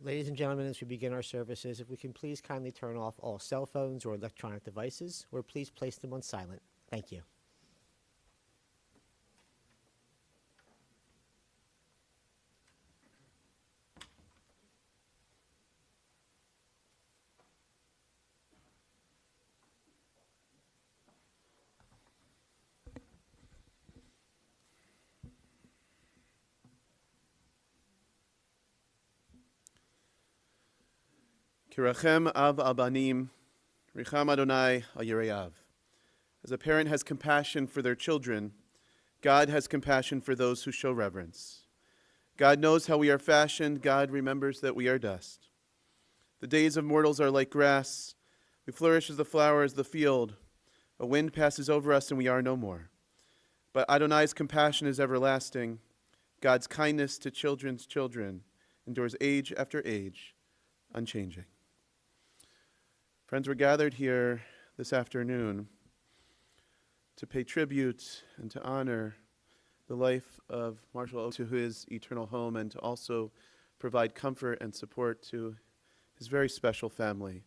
Ladies and gentlemen, as we begin our services, if we can please kindly turn off all cell phones or electronic devices, or please place them on silent. Thank you. Kirachem av al banim, richam Adonai al yireav. As a parent has compassion for their children, God has compassion for those who show reverence. God knows how we are fashioned. God remembers that we are dust. The days of mortals are like grass. We flourish as the flowers of the field. A wind passes over us and we are no more. But Adonai's compassion is everlasting. God's kindness to children's children endures age after age, unchanging. Friends, we're gathered here this afternoon to pay tribute and to honor the life of Marshall Ogen to his eternal home, and to also provide comfort and support to his very special family,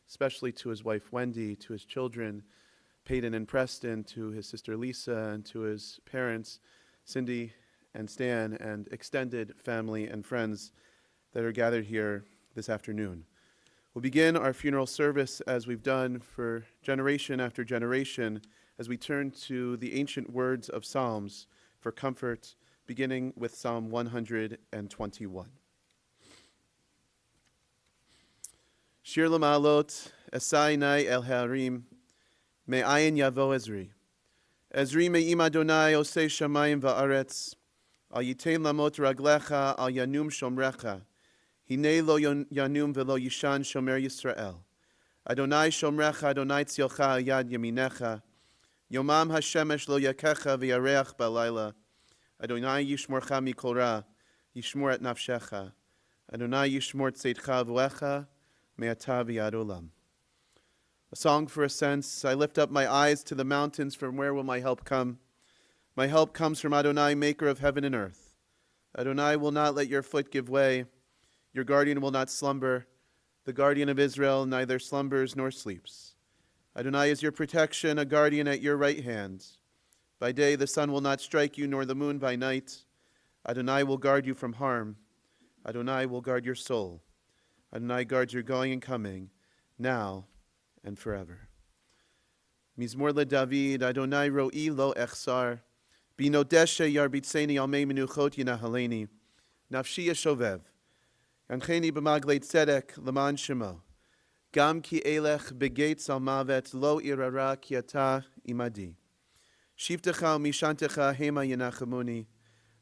especially to his wife Wendy, to his children Peyton and Preston, to his sister Lisa, and to his parents Cindy and Stan, and extended family and friends that are gathered here this afternoon. We'll begin our funeral service as we've done for generation after generation as we turn to the ancient words of Psalms for comfort, beginning with Psalm 121. Shir Lamalot, Esai Nai El Harim, Me'ayin Yavo Ezri. Ezri Me'im Adonai Osei Shamayim Va'aretz, Al Yitein Lamot Raglecha, Al Yanum Shomrecha. Hine lo yanum velo yishan shomer Yisrael. Adonai shomrecha, Adonai tzilcha yad yaminecha. Yomam hashemesh lo yakecha v'yareach balayla. Adonai yishmorcha mikol ra, yishmor et nafshecha. Adonai yishmor tzeitcha v'echa, me'ata v'yad olam. A song for ascents. I lift up my eyes to the mountains. From where will my help come? My help comes from Adonai, maker of heaven and earth. Adonai will not let your foot give way. Your guardian will not slumber. The guardian of Israel neither slumbers nor sleeps. Adonai is your protection, a guardian at your right hand. By day the sun will not strike you, nor the moon by night. Adonai will guard you from harm. Adonai will guard your soul. Adonai guards your going and coming, now and forever. Mizmor LeDavid, Adonai ro'i lo echsar. Binodeshe yarbitzeni al mei menuchot yinahaleni. Nafshi yeshovev. Yancheni b'maglei tzedek leman shemo. Gam ki elech begates al mavet lo irara ki ata imadi. Shivtecha mishantecha hema yenachemuni.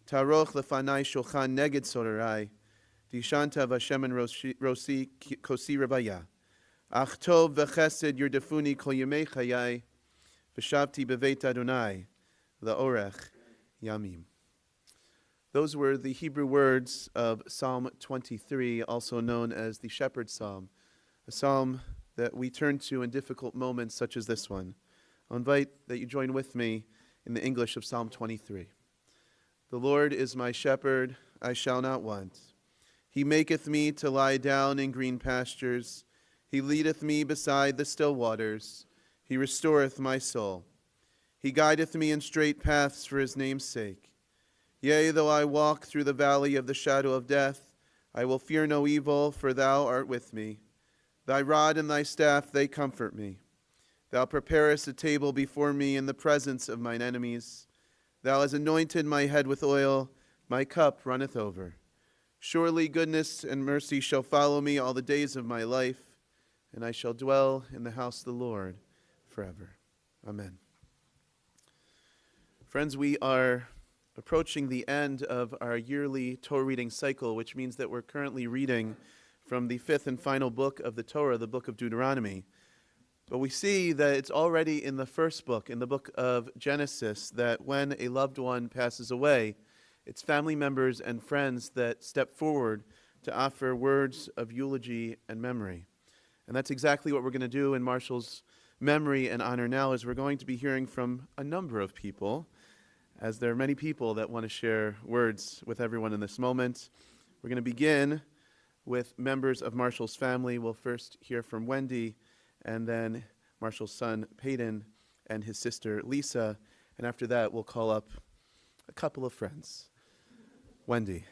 Taroch lefanai shulchan neged sorarai. Dishanta v'shemen rosi kosi rabaya. Ach tov v'chesed yurdefuni kol yemei chayai. V'shavti beveit Adonai le'orech yamim. Those were the Hebrew words of Psalm 23, also known as the Shepherd's Psalm, a psalm that we turn to in difficult moments such as this one. I'll invite that you join with me in the English of Psalm 23. The Lord is my shepherd, I shall not want. He maketh me to lie down in green pastures. He leadeth me beside the still waters. He restoreth my soul. He guideth me in straight paths for his name's sake. Yea, though I walk through the valley of the shadow of death, I will fear no evil, for thou art with me. Thy rod and thy staff, they comfort me. Thou preparest a table before me in the presence of mine enemies. Thou hast anointed my head with oil, my cup runneth over. Surely goodness and mercy shall follow me all the days of my life, and I shall dwell in the house of the Lord forever. Amen. Friends, we are approaching the end of our yearly Torah reading cycle, which means that we're currently reading from the fifth and final book of the Torah, the book of Deuteronomy. But we see that it's already in the first book, in the book of Genesis, that when a loved one passes away, it's family members and friends that step forward to offer words of eulogy and memory. And that's exactly what we're going to do in Marshall's memory and honor now, as we're going to be hearing from a number of people, as there are many people that want to share words with everyone in this moment. We're going to begin with members of Marshall's family. We'll first hear from Wendy, and then Marshall's son, Peyton, and his sister, Lisa. And after that, we'll call up a couple of friends. Wendy.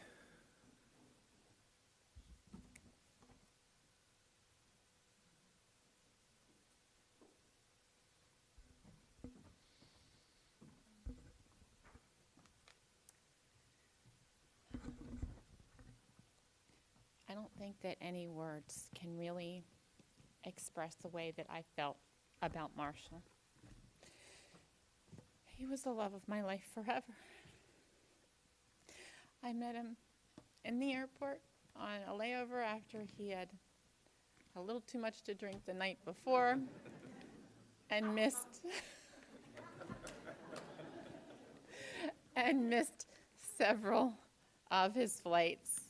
I don't think that any words can really express the way that I felt about Marshall. He was the love of my life forever. I met him in the airport on a layover after he had a little too much to drink the night before and missed several of his flights.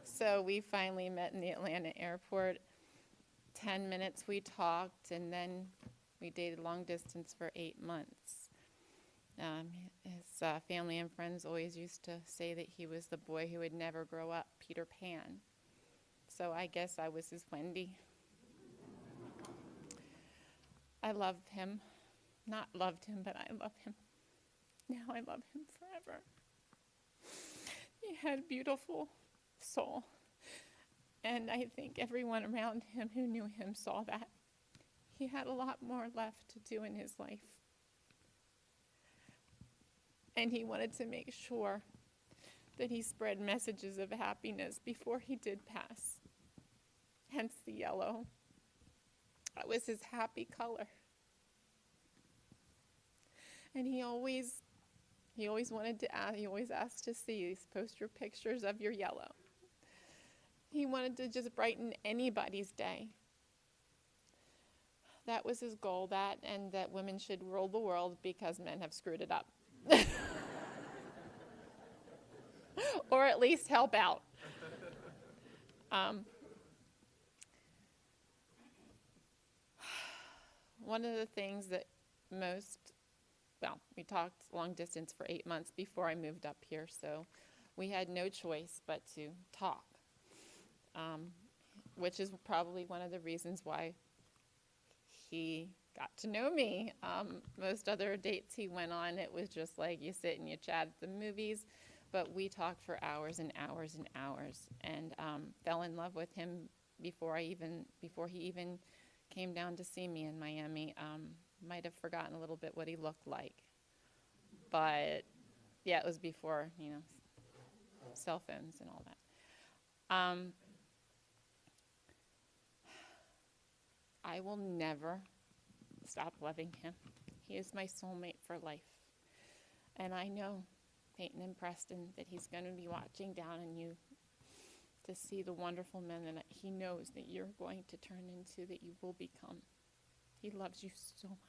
So we finally met in the Atlanta airport. 10 minutes we talked, and then we dated long distance for 8 months. His family and friends always used to say that he was the boy who would never grow up, Peter Pan. So I guess I was his Wendy. I loved him. Not loved him, but I love him. Now I love him forever. He had a beautiful soul. And I think everyone around him who knew him saw that. He had a lot more left to do in his life. And he wanted to make sure that he spread messages of happiness before he did pass. Hence the yellow. That was his happy color. And he always asked to see these poster pictures of your yellow. He wanted to just brighten anybody's day. That was his goal, that and that women should rule the world because men have screwed it up. Or at least help out. One of the things that we talked long distance for 8 months before I moved up here, so we had no choice but to talk, which is probably one of the reasons why he got to know me. Most other dates he went on, it was just like you sit and you chat at the movies, but we talked for hours and hours and hours, and fell in love with him before he even came down to see me in Miami. Might have forgotten a little bit what he looked like, but yeah, it was before, cell phones and all that. I will never stop loving him. He is my soulmate for life. And I know, Peyton and Preston, that he's going to be watching down on you to see the wonderful men that he knows that you're going to turn into, that you will become. He loves you so much.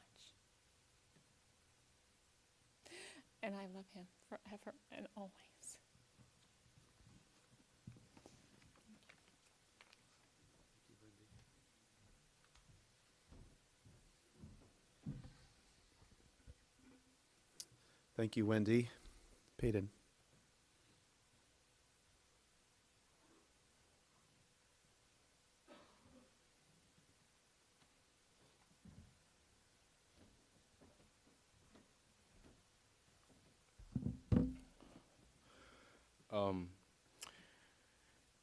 And I love him forever and always. Thank you, Wendy. Peyton.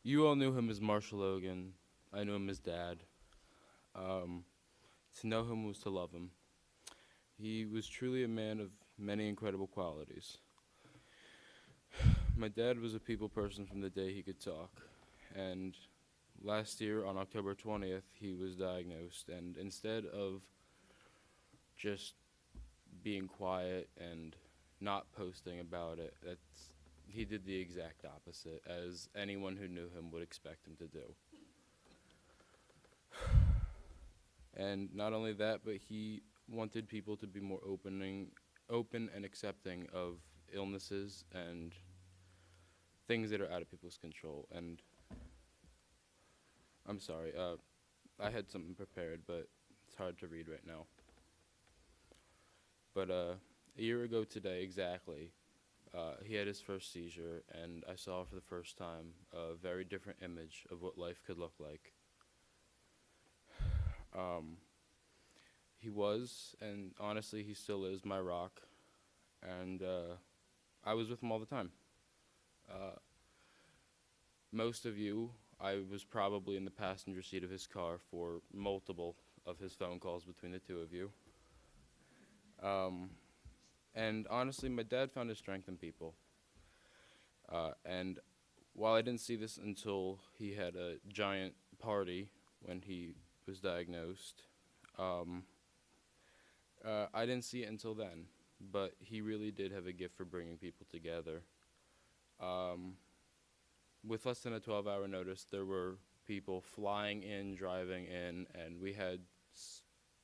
You all knew him as Marshall Ogen. I knew him as Dad. To know him was to love him. He was truly a man of many incredible qualities. My dad was a people person from the day he could talk, and last year on October 20th, he was diagnosed, and instead of just being quiet and not posting about it, he did the exact opposite, as anyone who knew him would expect him to do. And not only that, but he wanted people to be more open and accepting of illnesses and things that are out of people's control. And I'm sorry, I had something prepared, but it's hard to read right now. But a year ago today, exactly, he had his first seizure, and I saw for the first time a very different image of what life could look like. He was, and honestly, he still is my rock, and I was with him all the time. Most of you, I was probably in the passenger seat of his car for multiple of his phone calls between the two of you. And honestly, my dad found his strength in people. And while I didn't see this until he had a giant party when he was diagnosed, I didn't see it until then. But he really did have a gift for bringing people together. With less than a 12-hour notice, there were people flying in, driving in, and we had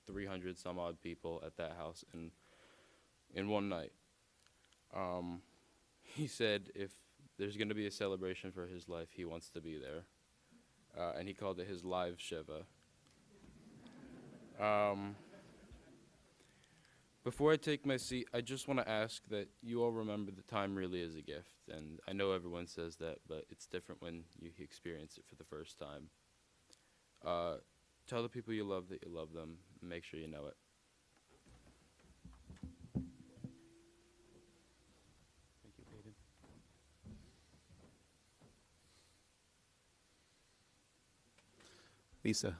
300 some odd people at that house in one night. He said if there's going to be a celebration for his life, he wants to be there. And he called it his live Shiva. Before I take my seat, I just want to ask that you all remember that time really is a gift. And I know everyone says that, but it's different when you experience it for the first time. Tell the people you love that you love them, and make sure you know it. Thank you, Peyton. Lisa.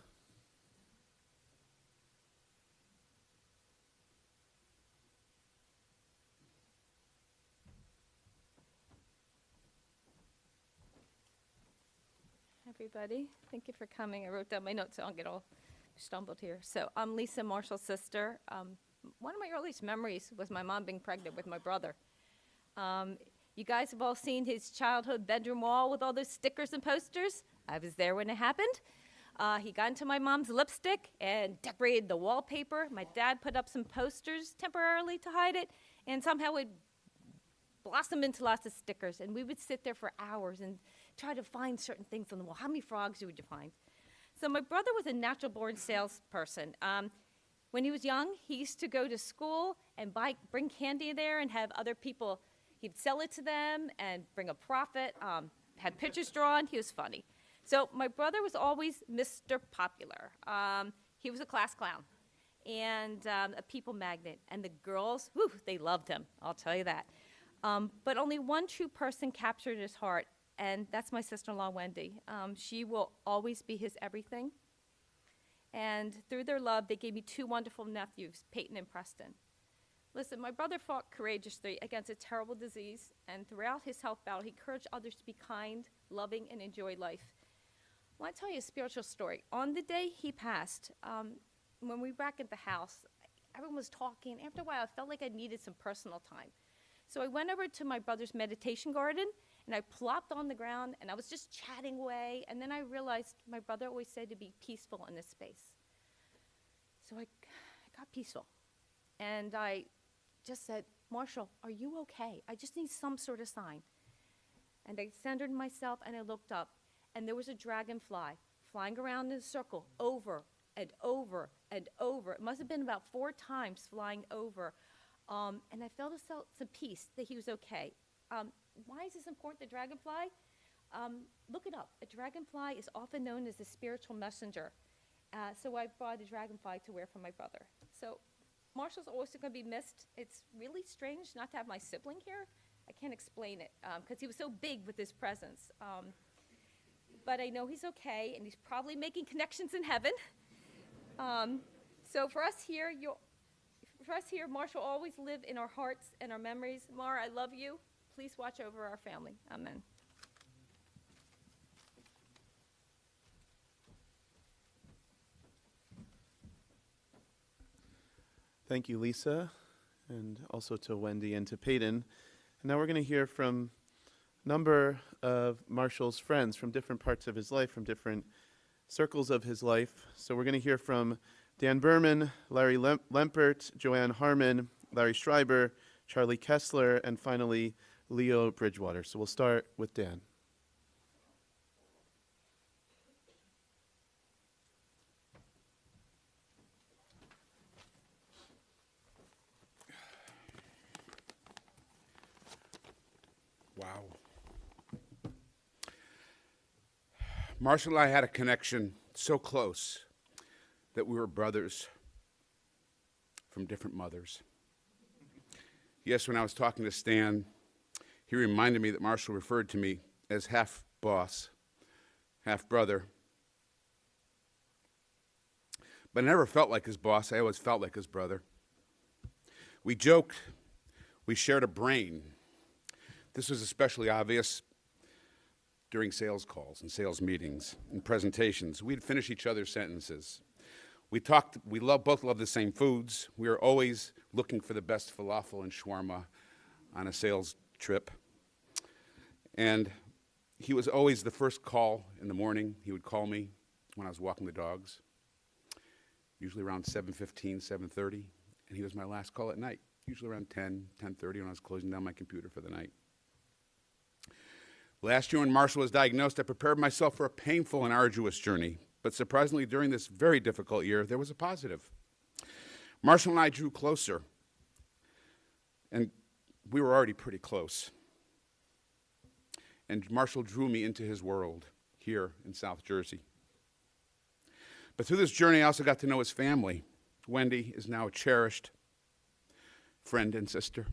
Everybody, thank you for coming. I wrote down my notes so I don't get all stumbled here. So I'm Lisa Marshall's sister. One of my earliest memories was my mom being pregnant with my brother. You guys have all seen his childhood bedroom wall with all those stickers and posters. I was there when it happened. He got into my mom's lipstick and decorated the wallpaper. My dad put up some posters temporarily to hide it, and somehow it blossomed into lots of stickers. And we would sit there for hours and try to find certain things on the wall. How many frogs would you find? So my brother was a natural-born salesperson. When he was young, he used to go to school and bring candy there and have other people, he'd sell it to them and bring a profit, had pictures drawn. He was funny. So my brother was always Mr. Popular. He was a class clown and a people magnet. And the girls, whew, they loved him, I'll tell you that. But only one true person captured his heart, and that's my sister-in-law, Wendy. She will always be his everything. And through their love, they gave me two wonderful nephews, Peyton and Preston. Listen, my brother fought courageously against a terrible disease, and throughout his health battle, he encouraged others to be kind, loving, and enjoy life. I want to tell you a spiritual story. On the day he passed, when we were back at the house, everyone was talking. After a while, I felt like I needed some personal time. So I went over to my brother's meditation garden, and I plopped on the ground, and I was just chatting away, and then I realized my brother always said to be peaceful in this space. So I got peaceful, and I just said, Marshall, are you okay? I just need some sort of sign. And I centered myself, and I looked up, and there was a dragonfly flying around in a circle over and over and over. It must have been about 4 times flying over. And I felt some peace that he was okay. Why is this important, the dragonfly? Look it up. A dragonfly is often known as a spiritual messenger. So I brought a dragonfly to wear for my brother. So Marshall's always going to be missed. It's really strange not to have my sibling here. I can't explain it because he was so big with his presence. But I know he's okay, and he's probably making connections in heaven. So for us here, Marshall will always live in our hearts and our memories. Mar, I love you. Please watch over our family. Amen. Thank you, Lisa, and also to Wendy and to Peyton. And now we're going to hear from a number of Marshall's friends from different parts of his life, from different circles of his life. So we're going to hear from Dan Berman, Larry Lempert, Joanne Harmon, Larry Schreiber, Charlie Kessler, and finally Leo Bridgewater. So we'll start with Dan. Marshall and I had a connection so close that we were brothers from different mothers. Yes, when I was talking to Stan, he reminded me that Marshall referred to me as half boss, half brother. But I never felt like his boss. I always felt like his brother. We joked. We shared a brain. This was especially obvious during sales calls and sales meetings and presentations. We'd finish each other's sentences. We talked, both loved the same foods. We were always looking for the best falafel and shawarma on a sales trip. And he was always the first call in the morning. He would call me when I was walking the dogs, usually around 7:15, 7:30. And he was my last call at night, usually around 10, 10:30 when I was closing down my computer for the night. Last year when Marshall was diagnosed, I prepared myself for a painful and arduous journey. But surprisingly, during this very difficult year, there was a positive. Marshall and I drew closer, and we were already pretty close. And Marshall drew me into his world here in South Jersey. But through this journey, I also got to know his family. Wendy is now a cherished friend and sister.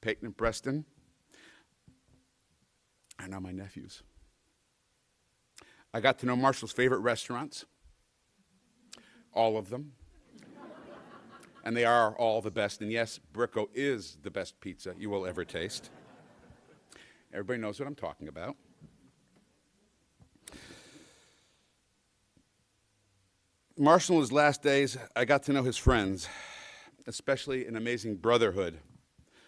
Peyton and Preston are now my nephews. I got to know Marshall's favorite restaurants, all of them. And they are all the best. And yes, Bricco is the best pizza you will ever taste. Everybody knows what I'm talking about. Marshall, in his last days, I got to know his friends, especially an amazing brotherhood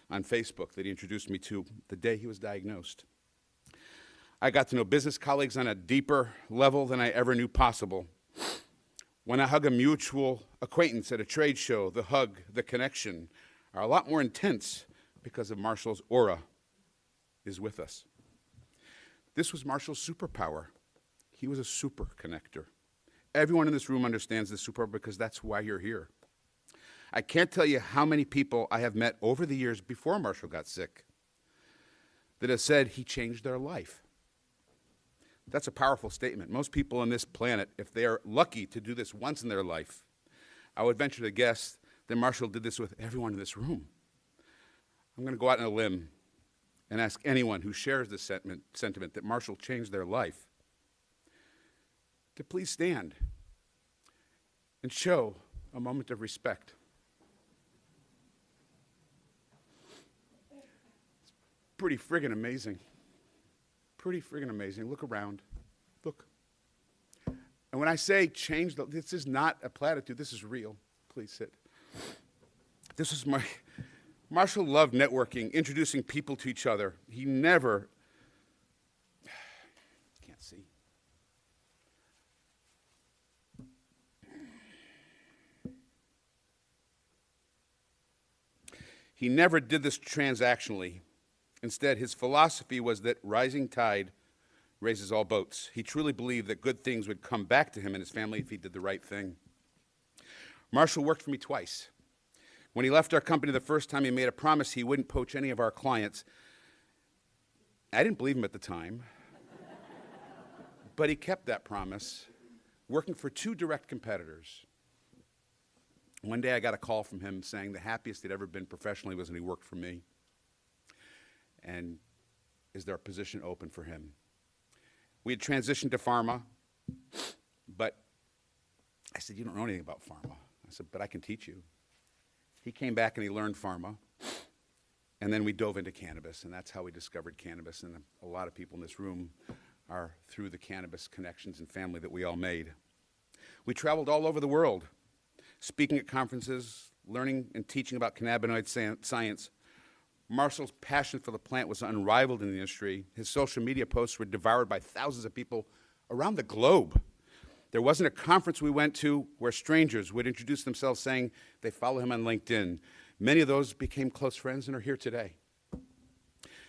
on Facebook that he introduced me to the day he was diagnosed. I got to know business colleagues on a deeper level than I ever knew possible. When I hug a mutual acquaintance at a trade show, the hug, the connection are a lot more intense because of Marshall's aura is with us. This was Marshall's superpower. He was a super connector. Everyone in this room understands this superpower because that's why you're here. I can't tell you how many people I have met over the years before Marshall got sick that have said he changed their life. That's a powerful statement. Most people on this planet, if they are lucky to do this once in their life, I would venture to guess that Marshall did this with everyone in this room. I'm going to go out on a limb and ask anyone who shares this sentiment that Marshall changed their life to please stand and show a moment of respect. It's pretty friggin' amazing. Pretty friggin' amazing. Look around. Look. And when I say change, this is not a platitude. This is real. Please sit. This is Marshall loved networking, introducing people to each other. He never, can't see. He never did this transactionally. Instead, his philosophy was that rising tide raises all boats. He truly believed that good things would come back to him and his family if he did the right thing. Marshall worked for me twice. When he left our company the first time, he made a promise he wouldn't poach any of our clients. I didn't believe him at the time, but he kept that promise, working for 2 direct competitors. One day I got a call from him saying the happiest he'd ever been professionally was when he worked for me. And is there a position open for him? We had transitioned to pharma, but I said, you don't know anything about pharma. I said, but I can teach you. He came back and he learned pharma, and then we dove into cannabis, and that's how we discovered cannabis, and a lot of people in this room are through the cannabis connections and family that we all made. We traveled all over the world, speaking at conferences, learning and teaching about cannabinoid science. Marshall's passion for the plant was unrivaled in the industry. His social media posts were devoured by thousands of people around the globe. There wasn't a conference we went to where strangers would introduce themselves saying they follow him on LinkedIn. Many of those became close friends and are here today.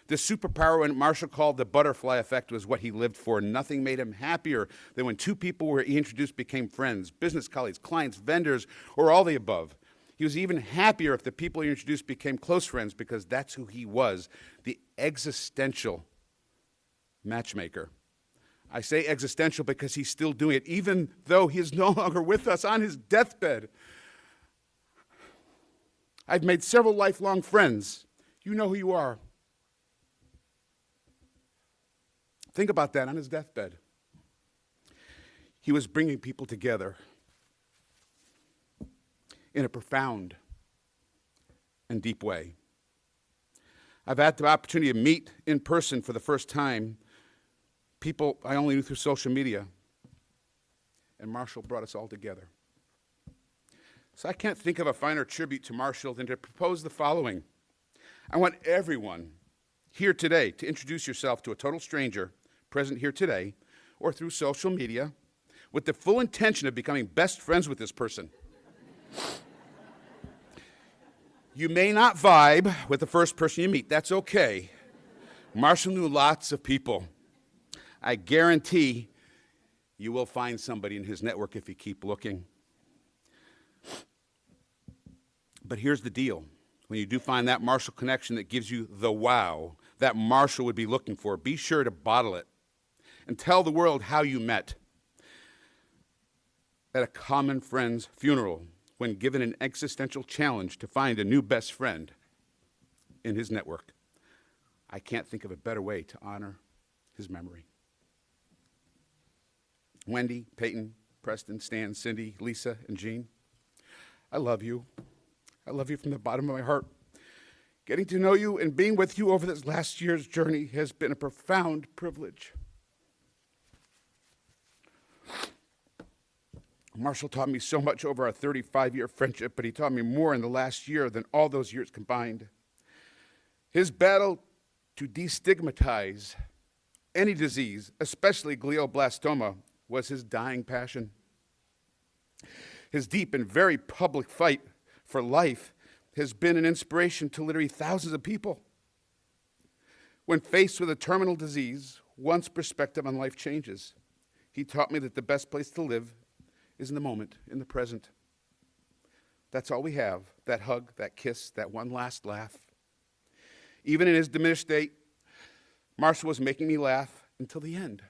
This superpower, what Marshall called the butterfly effect, was what he lived for. Nothing made him happier than when 2 people he introduced became friends, business colleagues, clients, vendors, or all the above. He was even happier if the people he introduced became close friends because that's who he was, the existential matchmaker. I say existential because he's still doing it, even though he is no longer with us on his deathbed. I've made several lifelong friends. You know who you are. Think about that on his deathbed. He was bringing people together in a profound and deep way. I've had the opportunity to meet in person for the first time people I only knew through social media, and Marshall brought us all together. So I can't think of a finer tribute to Marshall than to propose the following. I want everyone here today to introduce yourself to a total stranger present here today or through social media with the full intention of becoming best friends with this person. You may not vibe with the first person you meet. That's okay. Marshall knew lots of people. I guarantee you will find somebody in his network if you keep looking. But here's the deal. When you do find that Marshall connection that gives you the wow that Marshall would be looking for, be sure to bottle it and tell the world how you met at a common friend's funeral when given an existential challenge to find a new best friend in his network. I can't think of a better way to honor his memory. Wendy, Peyton, Preston, Stan, Cindy, Lisa, and Jean, I love you. I love you from the bottom of my heart. Getting to know you and being with you over this last year's journey has been a profound privilege. Marshall taught me so much over our 35-year friendship, but he taught me more in the last year than all those years combined. His battle to destigmatize any disease, especially glioblastoma, was his dying passion. His deep and very public fight for life has been an inspiration to literally thousands of people. When faced with a terminal disease, one's perspective on life changes. He taught me that the best place to live is in the moment, in the present. That's all we have, that hug, that kiss, that one last laugh. Even in his diminished state, Marshall was making me laugh until the end.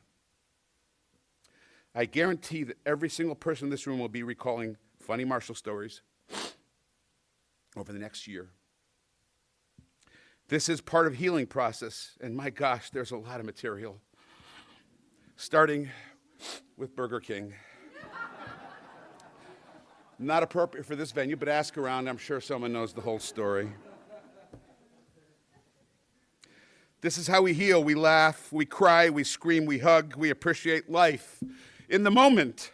I guarantee that every single person in this room will be recalling funny Marshall stories over the next year. This is part of healing process, and my gosh, there's a lot of material. Starting with Burger King. Not appropriate for this venue, but ask around. I'm sure someone knows the whole story. This is how we heal. We laugh, we cry, we scream, we hug, we appreciate life in the moment.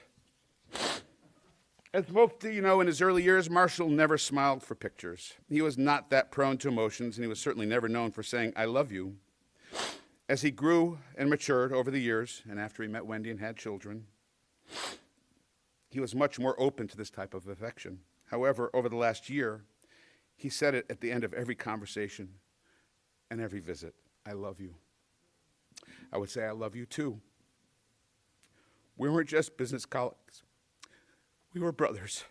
As most of you know, in his early years, Marshall never smiled for pictures. He was not that prone to emotions, and he was certainly never known for saying, I love you. As he grew and matured over the years, and after he met Wendy and had children, he was much more open to this type of affection. However, over the last year, he said it at the end of every conversation and every visit, I love you. I would say, I love you too. We weren't just business colleagues. We were brothers.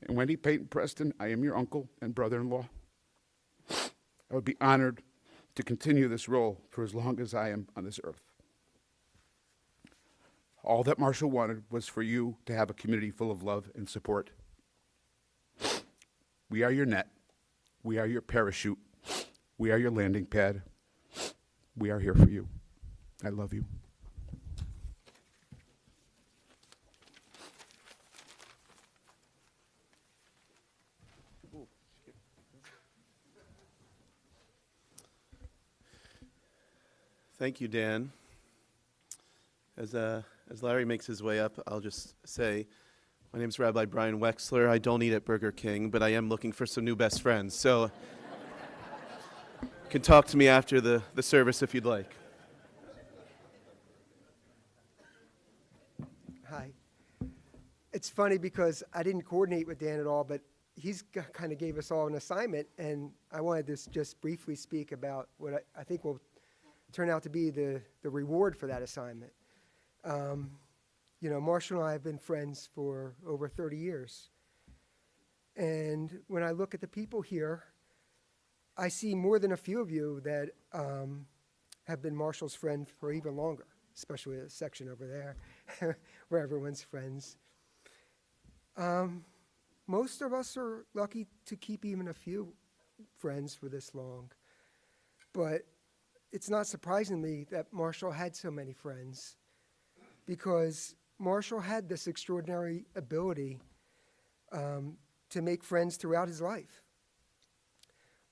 And Wendy, Peyton, Preston, I am your uncle and brother-in-law. I would be honored to continue this role for as long as I am on this earth. All that Marshall wanted was for you to have a community full of love and support. We are your net. We are your parachute. We are your landing pad. We are here for you. I love you. Thank you, Dan. As Larry makes his way up, I'll just say, my name's Rabbi Brian Wexler. I don't eat at Burger King, but I am looking for some new best friends. So you can talk to me after the service if you'd like. Hi. It's funny because I didn't coordinate with Dan at all, but he's kind of gave us all an assignment, and I wanted to just briefly speak about what I think will turn out to be the reward for that assignment. You know, Marshall and I have been friends for over 30 years. And when I look at the people here, I see more than a few of you that have been Marshall's friend for even longer. especially the section over there where everyone's friends. Most of us are lucky to keep even a few friends for this long. But it's not surprisingly that Marshall had so many friends, because Marshall had this extraordinary ability to make friends throughout his life.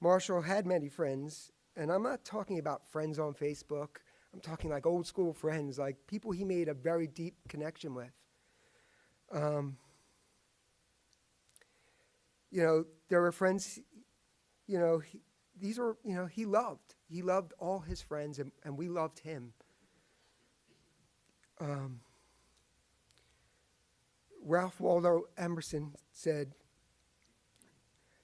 Marshall had many friends, and I'm not talking about friends on Facebook. I'm talking like old school friends, like people he made a very deep connection with. You know, there were friends, you know, these are, you know, he loved. He loved all his friends, and we loved him. Ralph Waldo Emerson said,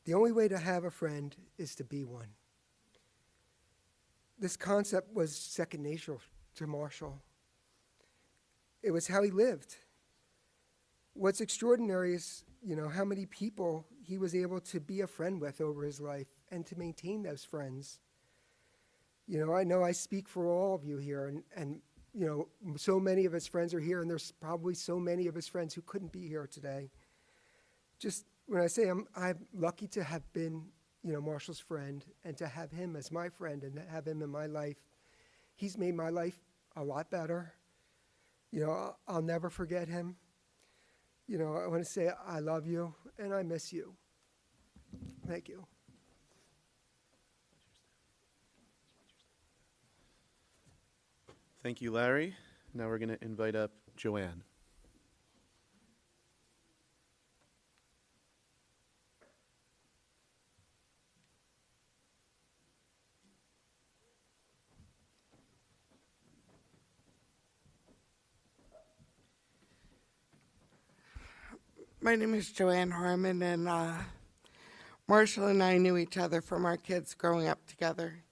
"The only way to have a friend is to be one." This concept was second nature to Marshall. It was how he lived. What's extraordinary is, you know, how many people he was able to be a friend with over his life and to maintain those friends. You know I speak for all of you here, and you know, so many of his friends are here, and there's probably so many of his friends who couldn't be here today. Just when I say I'm lucky to have been, you know, Marshall's friend, and to have him as my friend, and to have him in my life, he's made my life a lot better. You know, I'll never forget him. You know, I want to say I love you, and I miss you. Thank you. Thank you, Larry. Now we're going to invite up Joanne. My name is Joanne Harmon, and Marshall and I knew each other from our kids growing up together,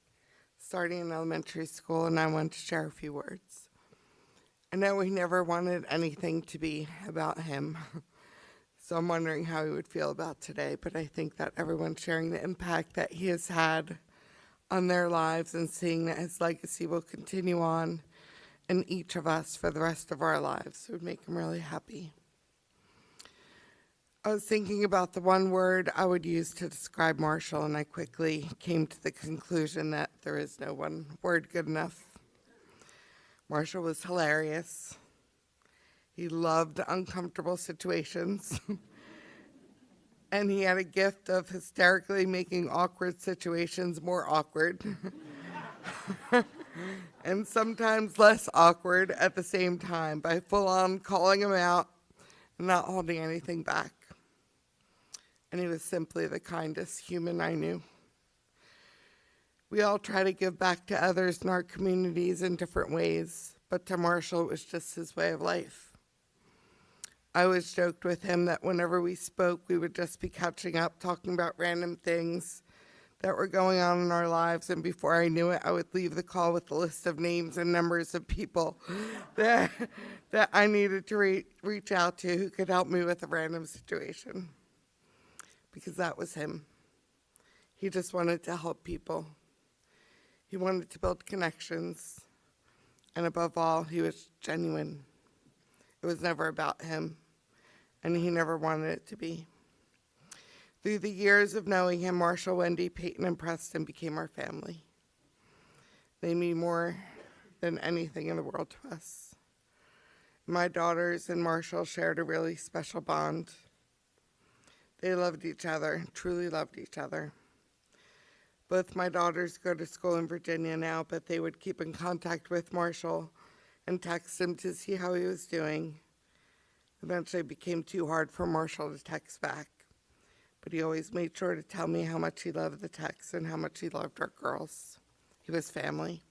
starting in elementary school, and I want to share a few words. I know we never wanted anything to be about him, so I'm wondering how he would feel about today, but I think that everyone's sharing the impact that he has had on their lives and seeing that his legacy will continue on in each of us for the rest of our lives would make him really happy. I was thinking about the one word I would use to describe Marshall, and I quickly came to the conclusion that there is no one word good enough. Marshall was hilarious. He loved uncomfortable situations. And he had a gift of hysterically making awkward situations more awkward. And sometimes less awkward at the same time by full-on calling him out and not holding anything back. And he was simply the kindest human I knew. We all try to give back to others in our communities in different ways, but to Marshall, it was just his way of life. I always joked with him that whenever we spoke, we would just be catching up, talking about random things that were going on in our lives, and before I knew it, I would leave the call with a list of names and numbers of people that I needed to reach out to who could help me with a random situation. Because that was him. He just wanted to help people. He wanted to build connections. And above all, he was genuine. It was never about him. And he never wanted it to be. Through the years of knowing him, Marshall, Wendy, Peyton, and Preston became our family. They mean more than anything in the world to us. My daughters and Marshall shared a really special bond. They loved each other, truly loved each other. Both my daughters go to school in Virginia now, but they would keep in contact with Marshall and text him to see how he was doing. Eventually it became too hard for Marshall to text back, but he always made sure to tell me how much he loved the text and how much he loved our girls. He was family.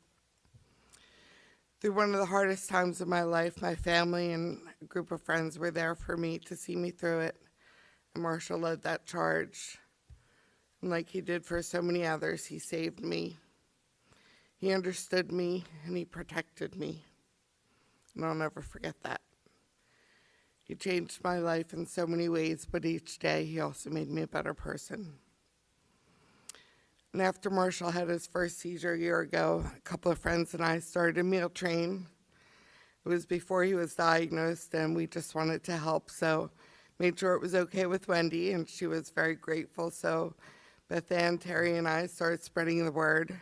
Through one of the hardest times of my life, my family and a group of friends were there for me to see me through it. And Marshall led that charge. And like he did for so many others, he saved me. He understood me, and he protected me. And I'll never forget that. He changed my life in so many ways, but each day he also made me a better person. And after Marshall had his first seizure a year ago, a couple of friends and I started a meal train. It was before he was diagnosed, and we just wanted to help, so made sure it was okay with Wendy, and she was very grateful. So Beth Ann, Terry, and I started spreading the word.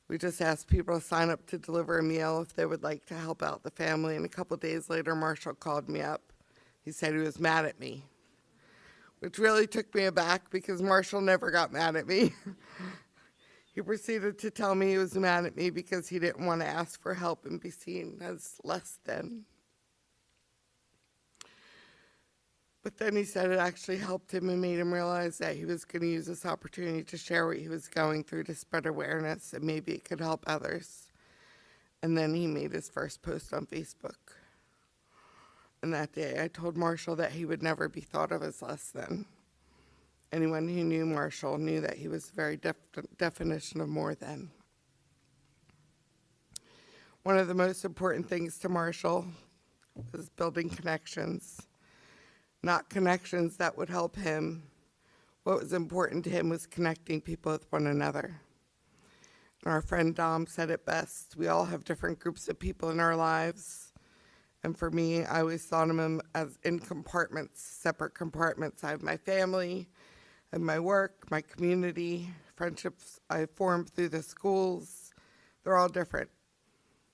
We just asked people to sign up to deliver a meal if they would like to help out the family, and a couple days later, Marshall called me up. He said he was mad at me, which really took me aback because Marshall never got mad at me. He proceeded to tell me he was mad at me because he didn't want to ask for help and be seen as less than. But then he said it actually helped him and made him realize that he was going to use this opportunity to share what he was going through to spread awareness, and maybe it could help others. And then he made his first post on Facebook. And that day I told Marshall that he would never be thought of as less than. Anyone who knew Marshall knew that he was the very definition of more than. One of the most important things to Marshall was building connections, not connections that would help him. What was important to him was connecting people with one another. And our friend Dom said it best. We all have different groups of people in our lives. And for me, I always thought of them as in compartments, separate compartments. I have my family, I have my work, my community, friendships I formed through the schools. They're all different.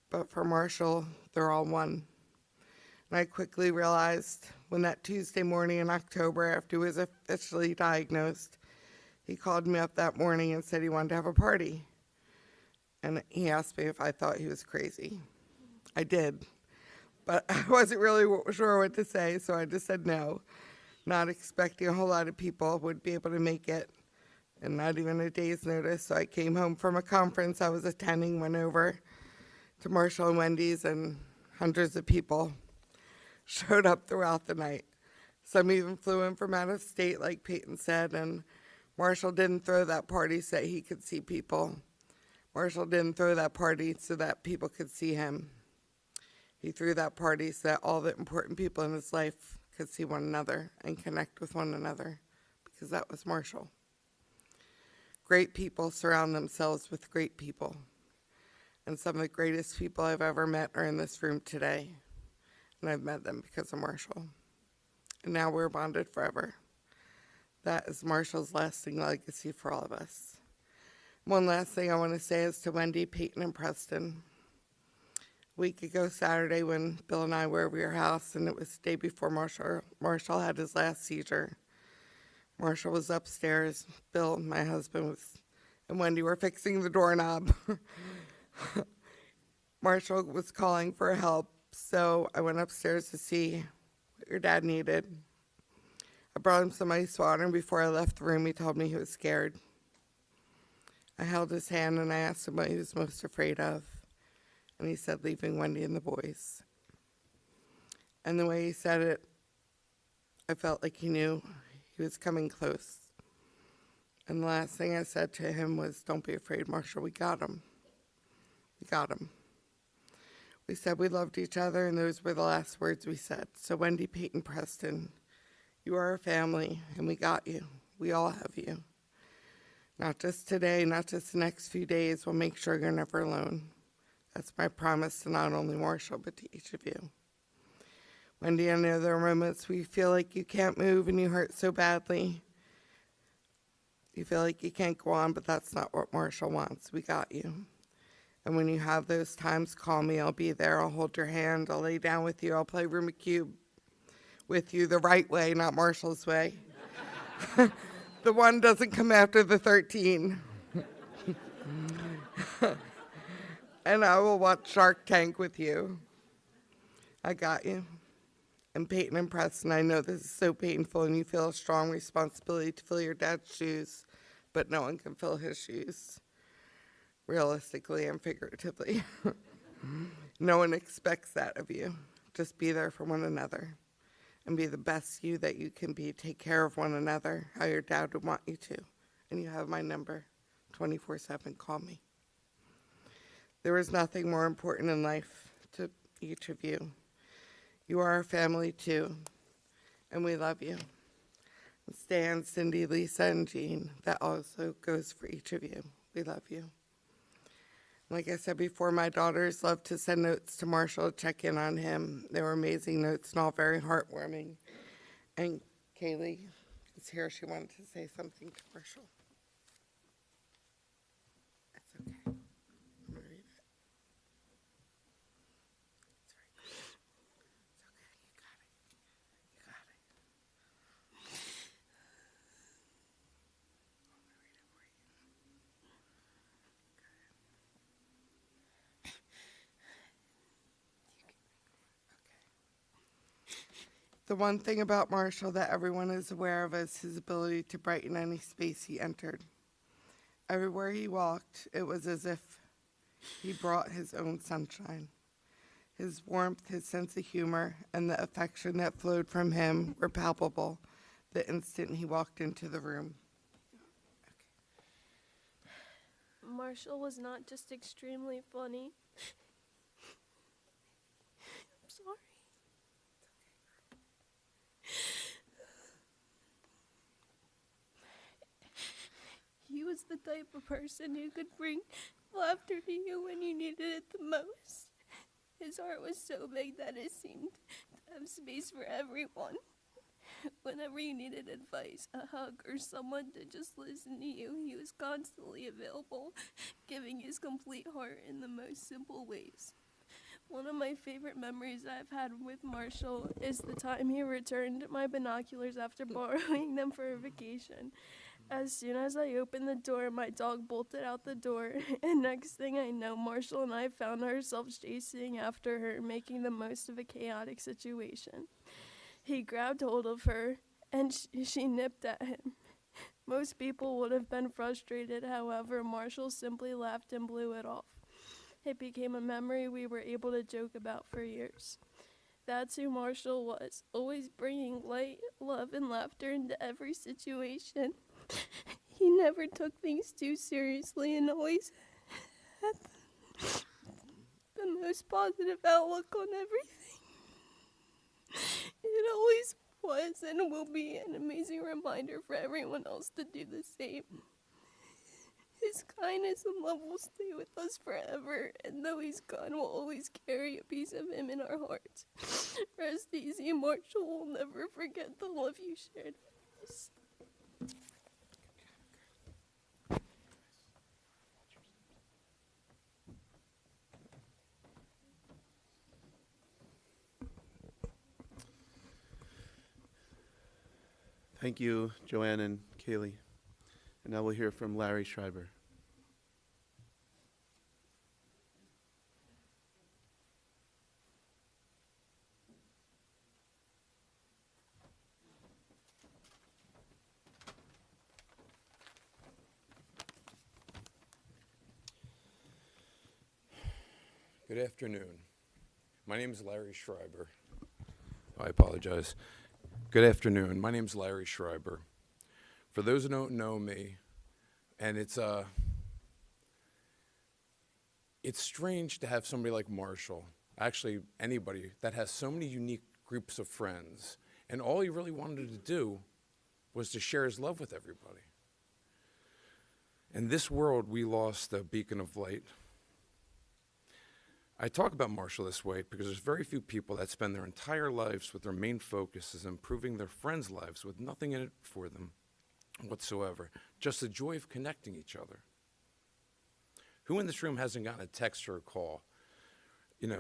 But for Marshall, they're all one. And I quickly realized when that Tuesday morning in October, after he was officially diagnosed, he called me up that morning and said he wanted to have a party. And he asked me if I thought he was crazy. I did. But I wasn't really sure what to say, so I just said no, not expecting a whole lot of people would be able to make it, and not even a day's notice. So I came home from a conference I was attending, went over to Marshall and Wendy's, and hundreds of people showed up throughout the night. Some even flew in from out of state, like Peyton said, and Marshall didn't throw that party so that he could see people. Marshall didn't throw that party so that people could see him. He threw that party so that all the important people in his life could see one another and connect with one another, because that was Marshall. Great people surround themselves with great people. And some of the greatest people I've ever met are in this room today. And I've met them because of Marshall. And now we're bonded forever. That is Marshall's lasting legacy for all of us. One last thing I want to say is to Wendy, Peyton, and Preston. A week ago Saturday when Bill and I were over your house, and it was the day before Marshall had his last seizure. Marshall was upstairs. Bill, my husband, and Wendy were fixing the doorknob. Marshall was calling for help, so I went upstairs to see what your dad needed. I brought him some ice water, and before I left the room, he told me he was scared. I held his hand, and I asked him what he was most afraid of. And he said, leaving Wendy and the boys. And the way he said it, I felt like he knew he was coming close. And the last thing I said to him was, don't be afraid, Marshall, we got him. We got him. We said we loved each other, and those were the last words we said. So Wendy, Peyton, Preston, you are a family, and we got you. We all have you. Not just today, not just the next few days. We'll make sure you're never alone. That's my promise to not only Marshall, but to each of you. Wendy, I know there are moments where you feel like you can't move and you hurt so badly. You feel like you can't go on, but that's not what Marshall wants. We got you. And when you have those times, call me. I'll be there. I'll hold your hand. I'll lay down with you. I'll play Rubik's Cube with you the right way, not Marshall's way. The one doesn't come after the 13. And I will watch Shark Tank with you. I got you. And Peyton and Preston, I know this is so painful and you feel a strong responsibility to fill your dad's shoes, but no one can fill his shoes, realistically and figuratively. No one expects that of you. Just be there for one another and be the best you that you can be. Take care of one another, how your dad would want you to. And you have my number, 24/7, call me. There is nothing more important in life to each of you. You are our family too, and we love you. And Stan, Cindy, Lisa, and Jean, that also goes for each of you. We love you. Like I said before, my daughters love to send notes to Marshall to check in on him. They were amazing notes and all very heartwarming. And Kaylee is here. She wanted to say something to Marshall. That's okay. I'm gonna read it. It's very good. It's okay. You got it. You got it. I'm gonna read it for you. The one thing about Marshall that everyone is aware of is his ability to brighten any space he entered. Everywhere he walked, it was as if he brought his own sunshine. His warmth, his sense of humor, and the affection that flowed from him were palpable the instant he walked into the room. Marshall was not just extremely funny. I'm sorry. He was the type of person who could bring laughter to you when you needed it the most. His heart was so big that it seemed to have space for everyone. Whenever you needed advice, a hug, or someone to just listen to you, he was constantly available, giving his complete heart in the most simple ways. One of my favorite memories I've had with Marshall is the time he returned my binoculars after borrowing them for a vacation. As soon as I opened the door, my dog bolted out the door, and next thing I know, Marshall and I found ourselves chasing after her, making the most of a chaotic situation. He grabbed hold of her, and she nipped at him. Most people would have been frustrated, however, Marshall simply laughed and blew it off. It became a memory we were able to joke about for years. That's who Marshall was, always bringing light, love, and laughter into every situation. He never took things too seriously and always had the most positive outlook on everything. It always was and will be an amazing reminder for everyone else to do the same. His kindness and love will stay with us forever, and though he's gone, we'll always carry a piece of him in our hearts. Rest easy, Marshall will never forget the love you shared with us. Thank you, Joanne and Kaylee. And now we'll hear from Larry Schreiber. Good afternoon. My name is Larry Schreiber. I apologize. Good afternoon. My name is Larry Schreiber. For those who don't know me, and it's strange to have somebody like Marshall, actually anybody, that has so many unique groups of friends, and all he really wanted to do was to share his love with everybody. In this world, we lost a beacon of light. I talk about Marshall this way because there's very few people that spend their entire lives with their main focus is improving their friends' lives with nothing in it for them whatsoever, just the joy of connecting each other. Who in this room hasn't gotten a text or a call,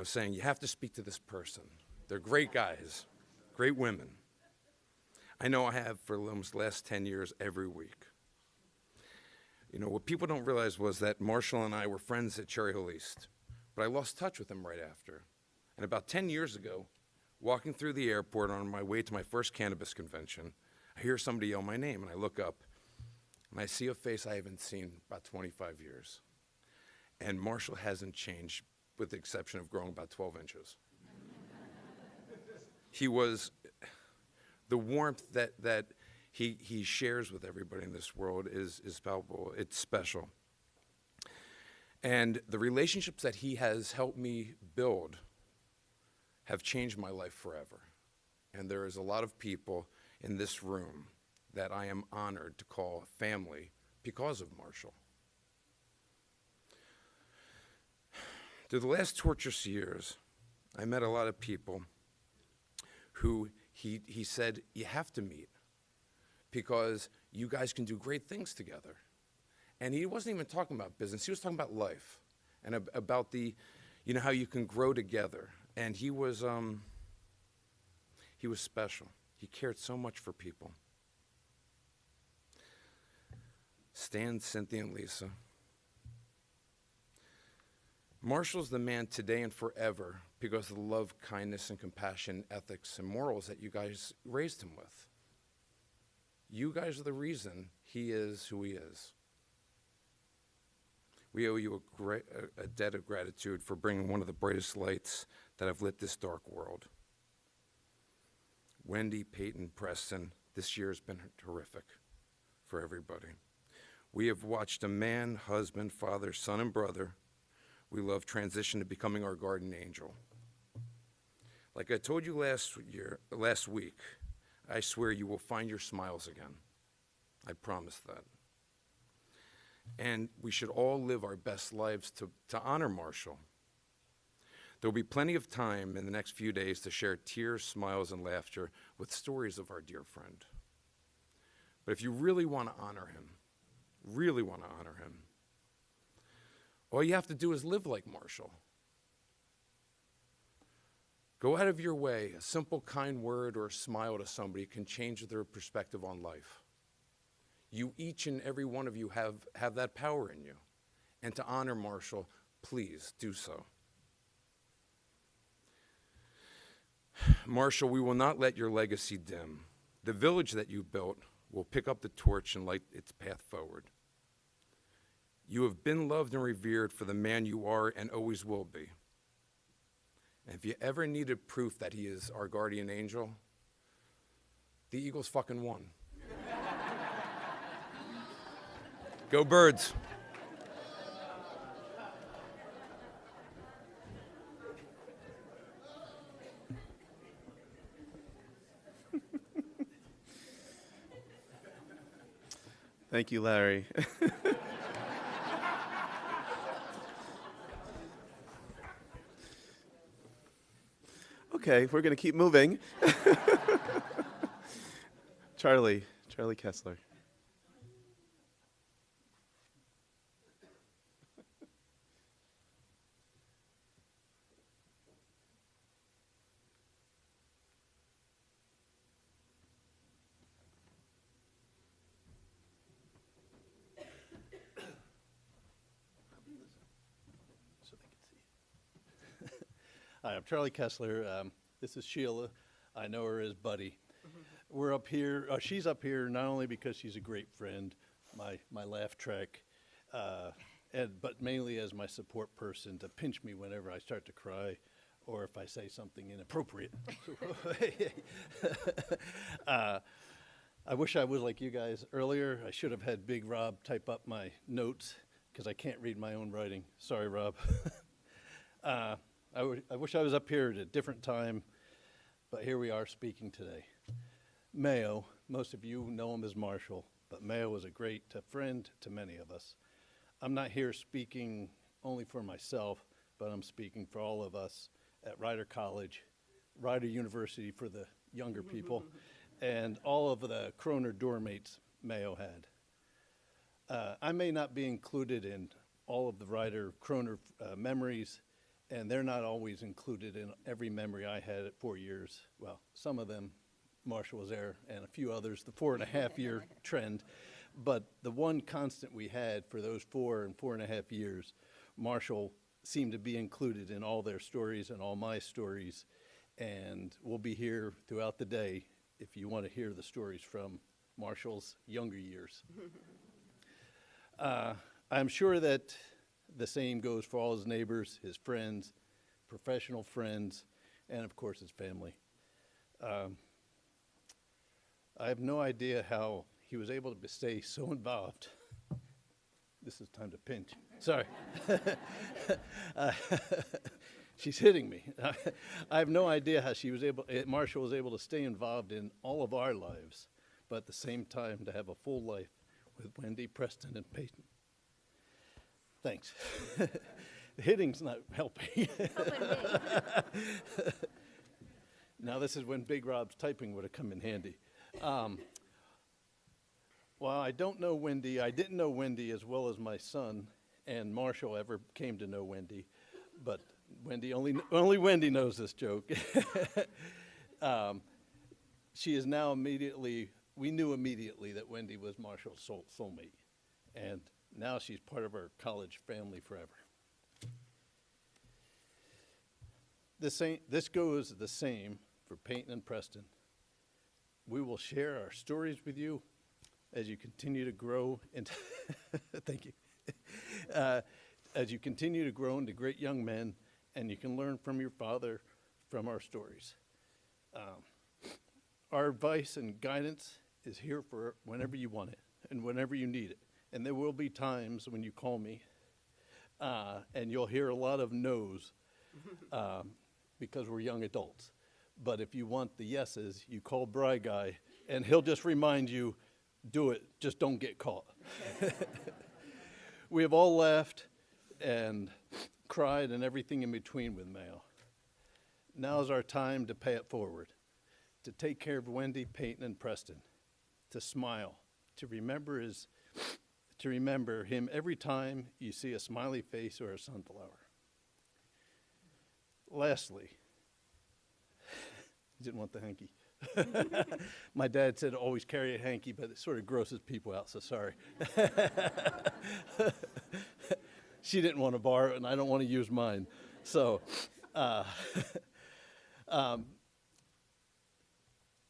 saying you have to speak to this person? They're great guys, great women. I know I have for almost the last 10 years every week. What people don't realize was that Marshall and I were friends at Cherry Hill East. But I lost touch with him right after. And about 10 years ago, walking through the airport on my way to my first cannabis convention, I hear somebody yell my name, and I look up, and I see a face I haven't seen about 25 years. And Marshall hasn't changed, with the exception of growing about 12 inches. He was, the warmth that he shares with everybody in this world is palpable. It's special. And the relationships that he has helped me build have changed my life forever. And there is a lot of people in this room that I am honored to call family because of Marshall. Through the last torturous years, I met a lot of people who he said, you have to meet because you guys can do great things together. And he wasn't even talking about business. He was talking about life and about how you can grow together. And he was special. He cared so much for people. Stan, Cynthia, and Lisa. Marshall's the man today and forever because of the love, kindness, and compassion, ethics, and morals that you guys raised him with. You guys are the reason he is who he is. We owe you a debt of gratitude for bringing one of the brightest lights that have lit this dark world. Wendy, Peyton, Preston, this year has been terrific for everybody. We have watched a man, husband, father, son, and brother we love transition to becoming our guardian angel. Like I told you last week, I swear you will find your smiles again. I promise that. And we should all live our best lives to honor Marshall. There will be plenty of time in the next few days to share tears, smiles, and laughter with stories of our dear friend. But if you really want to honor him, all you have to do is live like Marshall. Go out of your way. A simple, kind word or a smile to somebody can change their perspective on life. You, each and every one of you, have that power in you. And to honor Marshall, please do so. Marshall, we will not let your legacy dim. The village that you built will pick up the torch and light its path forward. You have been loved and revered for the man you are and always will be. And if you ever needed proof that he is our guardian angel, the Eagles fucking won. Go Birds. Thank you, Larry. Okay, we're going to keep moving. Charlie Kessler. Hi, I'm Charlie Kessler. This is Sheila. I know her as Buddy. We're up here, she's up here not only because she's a great friend, my laugh track, but mainly as my support person to pinch me whenever I start to cry or if I say something inappropriate. I wish I was like you guys earlier. I should have had Big Rob type up my notes because I can't read my own writing. Sorry, Rob. I wish I was up here at a different time, but here we are speaking today. Mayo, most of you know him as Marshall, but Mayo was a great friend to many of us. I'm not here speaking only for myself, but I'm speaking for all of us at Rider College, Rider University for the younger people, and all of the Kroner dormmates Mayo had. I may not be included in all of the Rider Kroner memories, and they're not always included in every memory I had at 4 years. Well, some of them, Marshall was there, and a few others, the 4.5-year trend. But the one constant we had for those 4.5 years, Marshall seemed to be included in all their stories and all my stories. And we'll be here throughout the day if you want to hear the stories from Marshall's younger years. I'm sure that the same goes for all his neighbors, his friends, professional friends, and of course his family. I have no idea how he was able to stay so involved. This is time to pinch. Sorry. She's hitting me. I have no idea how Marshall was able to stay involved in all of our lives, but at the same time to have a full life with Wendy, Preston, and Peyton. Thanks. Hitting's not helping. Helping me. Now, this is when Big Rob's typing would have come in handy. Well, I don't know Wendy. I didn't know Wendy as well as my son and Marshall ever came to know Wendy, but only Wendy knows this joke. She is now we knew immediately that Wendy was Marshall's soulmate, and now she's part of our college family forever. This goes the same for Peyton and Preston. We will share our stories with you as you continue to grow into, thank you, as you continue to grow into great young men, and you can learn from your father from our stories. Our advice and guidance is here for whenever you want it and whenever you need it. And there will be times when you call me, and you'll hear a lot of no's because we're young adults. But if you want the yeses, you call Bry Guy, and he'll just remind you, do it, just don't get caught. We have all laughed and cried and everything in between with Mayo. Now's our time to pay it forward, to take care of Wendy, Peyton, and Preston, to smile, to remember him every time you see a smiley face or a sunflower. Lastly, he didn't want the hanky. My dad said always carry a hanky, but it sort of grosses people out, so sorry. She didn't want to borrow it, and I don't want to use mine. So,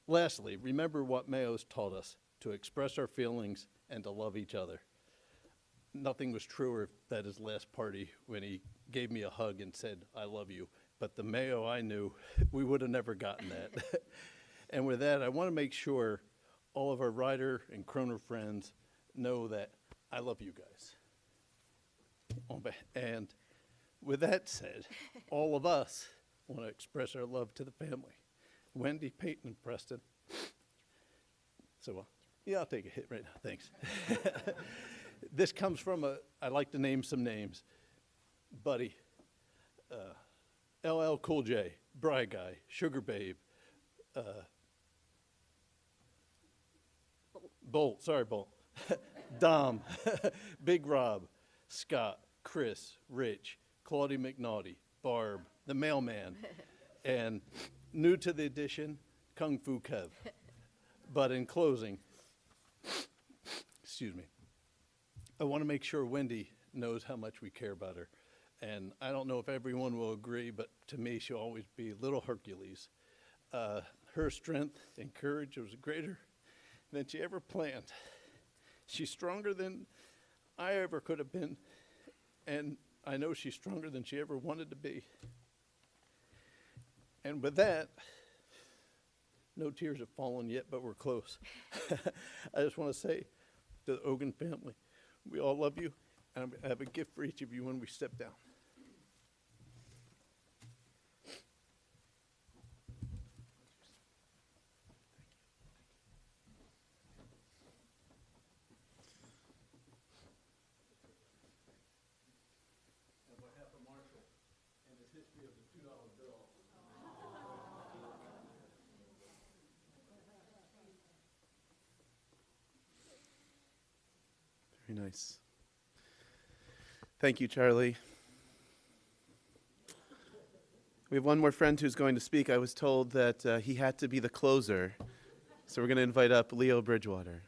lastly, remember what Mayo's taught us, to express our feelings and to love each other. Nothing was truer at his last party when he gave me a hug and said, I love you. But the Mayo I knew, we would have never gotten that. And with that, I want to make sure all of our Ryder and Kroner friends know that I love you guys. And with that said, all of us want to express our love to the family. Wendy, Peyton, and Preston. So, yeah, I'll take a hit right now. Thanks. This comes from I like to name some names. Buddy, LL Cool J, Bry Guy, Sugar Babe, Bolt, Dom, Big Rob, Scott, Chris, Rich, Claudia McNaughty, Barb, the mailman, and new to the edition, Kung Fu Kev. But in closing, excuse me, I want to make sure Wendy knows how much we care about her. And I don't know if everyone will agree, but to me, she'll always be little Hercules. Her strength and courage was greater than she ever planned. She's stronger than I ever could have been, and I know she's stronger than she ever wanted to be. And with that, no tears have fallen yet, but we're close. I just want to say to the Ogen family, we all love you, and I have a gift for each of you when we step down. Very nice. Thank you, Charlie. We have one more friend who's going to speak. I was told that he had to be the closer, so we're going to invite up Leo Bridgewater.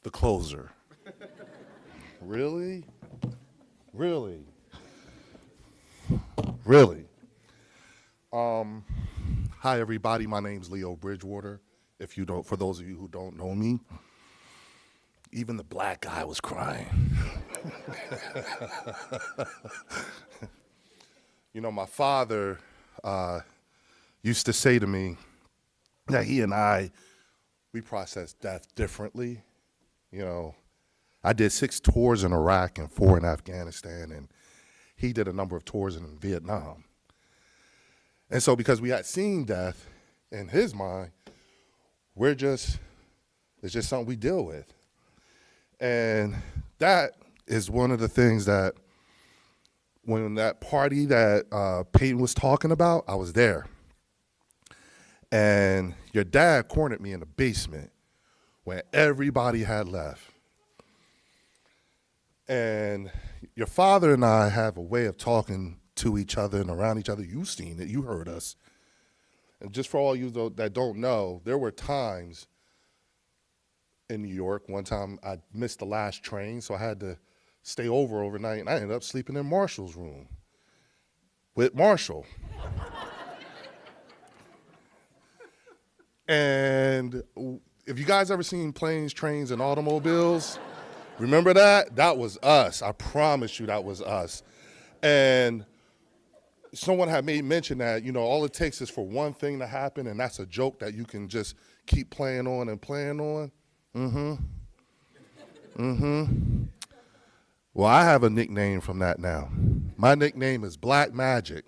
The closer. Really? Really? Really? Hi everybody, my name's Leo Bridgewater. For those of you who don't know me, even the black guy was crying. You know, my father used to say to me, that we process death differently. You know, I did 6 tours in Iraq and 4 in Afghanistan, and he did a number of tours in Vietnam. And so because we had seen death, in his mind, it's just something we deal with. And that is one of the things that when that party that Peyton was talking about, I was there. And your dad cornered me in the basement when everybody had left. And your father and I have a way of talking to each other and around each other. You've seen it, you heard us. And just for all you that don't know, there were times in New York, one time I missed the last train, so I had to stay overnight, and I ended up sleeping in Marshall's room with Marshall. And if you guys ever seen Planes, Trains, and Automobiles, remember that? That was us. I promise you that was us. And someone had made mention that, you know, all it takes is for one thing to happen, and that's a joke that you can just keep playing on and playing on. Well, I have a nickname from that now. My nickname is Black Magic.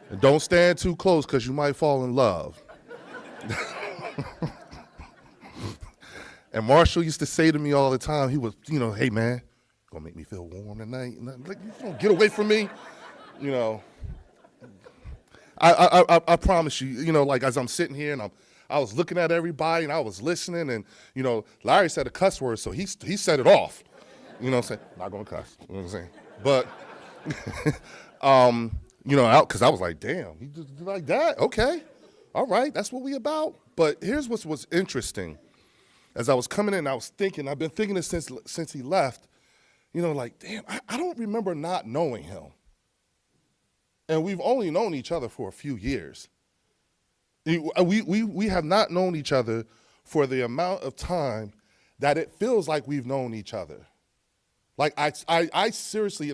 And don't stand too close because you might fall in love. And Marshall used to say to me all the time, he was, you know, hey man, gonna make me feel warm tonight. And I'm like, you don't get away from me. You know, I promise you, you know, like as I'm sitting here and I was looking at everybody and I was listening, and you know, Larry said a cuss word, so he set it off. You know what I'm saying? Not gonna cuss. You know what I'm saying? But you know, because I was like, damn, he just like that? Okay. All right, that's what we about. But here's what's interesting. As I was coming in, I was thinking, I've been thinking this since he left, you know, like, damn, I don't remember not knowing him. And we've only known each other for a few years. We have not known each other for the amount of time that it feels like we've known each other. Like I seriously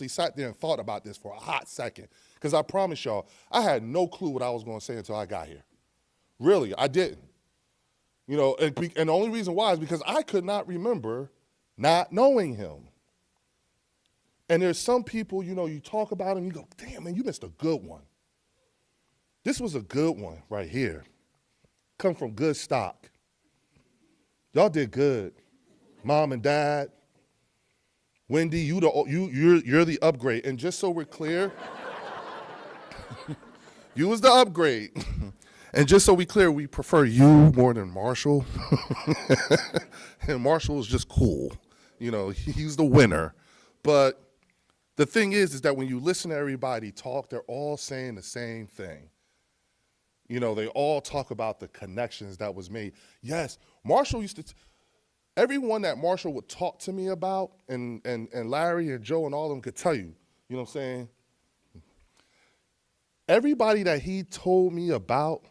sat there and thought about this for a hot second, because I promise y'all, I had no clue what I was going to say until I got here. Really, I didn't. You know, and the only reason why is because I could not remember not knowing him. And there's some people, you know, you talk about him, you go, damn, man, you missed a good one. This was a good one right here. Come from good stock. Y'all did good. Mom and Dad. Wendy, you're the upgrade. And just so we're clear, you was the upgrade. And just so we're clear, we prefer you more than Marshall. And Marshall is just cool. You know, he's the winner. But the thing is that when you listen to everybody talk, they're all saying the same thing. You know, they all talk about the connections that was made. Yes, Marshall used to, everyone that Marshall would talk to me about, and Larry and Joe and all of them could tell you, you know what I'm saying? Everybody that he told me about,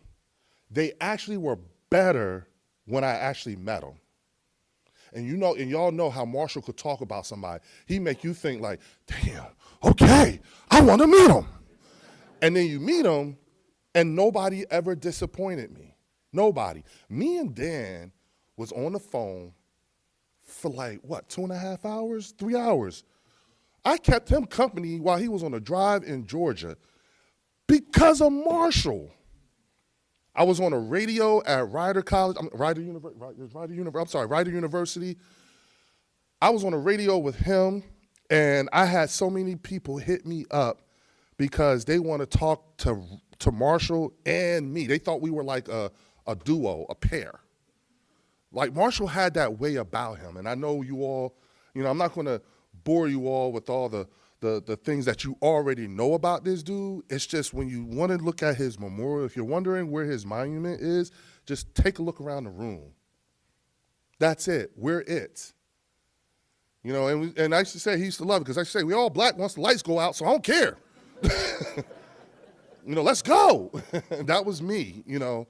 they actually were better when I actually met them. And you know, and y'all know how Marshall could talk about somebody. He make you think like, damn, okay, I want to meet him. And then you meet him, and nobody ever disappointed me. Nobody. Me and Dan was on the phone for like, what, 2.5 hours, 3 hours. I kept him company while he was on a drive in Georgia because of Marshall. I was on a radio at Rider University. I was on a radio with him, and I had so many people hit me up because they want to talk to Marshall and me. They thought we were like a duo, a pair. Like Marshall had that way about him, and I know you all, you know, I'm not going to bore you all with all the things that you already know about this dude. It's just when you want to look at his memorial, if you're wondering where his monument is, just take a look around the room. That's it. We're it. You know, and I used to say, he used to love it, because I used to say, we all black once the lights go out, so I don't care. You know, let's go. That was me, you know.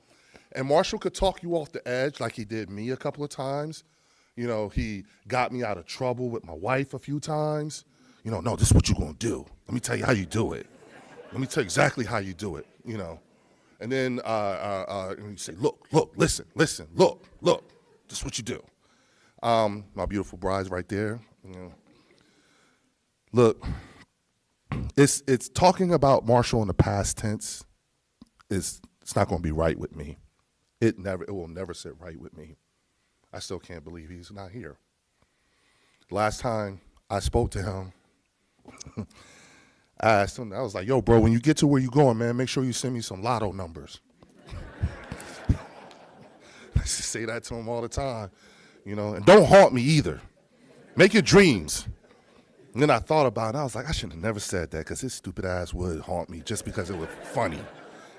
And Marshall could talk you off the edge like he did me a couple of times. You know, he got me out of trouble with my wife a few times. You know, no, this is what you're going to do. Let me tell you how you do it. Let me tell you exactly how you do it, you know. And then and you say, look, listen, look. This is what you do. My beautiful bride's right there. You know. Look, it's talking about Marshall in the past tense. It's not going to be right with me. It will never sit right with me. I still can't believe he's not here. Last time I spoke to him, I asked him, I was like, yo, bro, when you get to where you're going, man, make sure you send me some lotto numbers. I used to say that to him all the time, you know, and don't haunt me either. Make your dreams. And then I thought about it, and I was like, I should have never said that because his stupid ass would haunt me just because it was funny.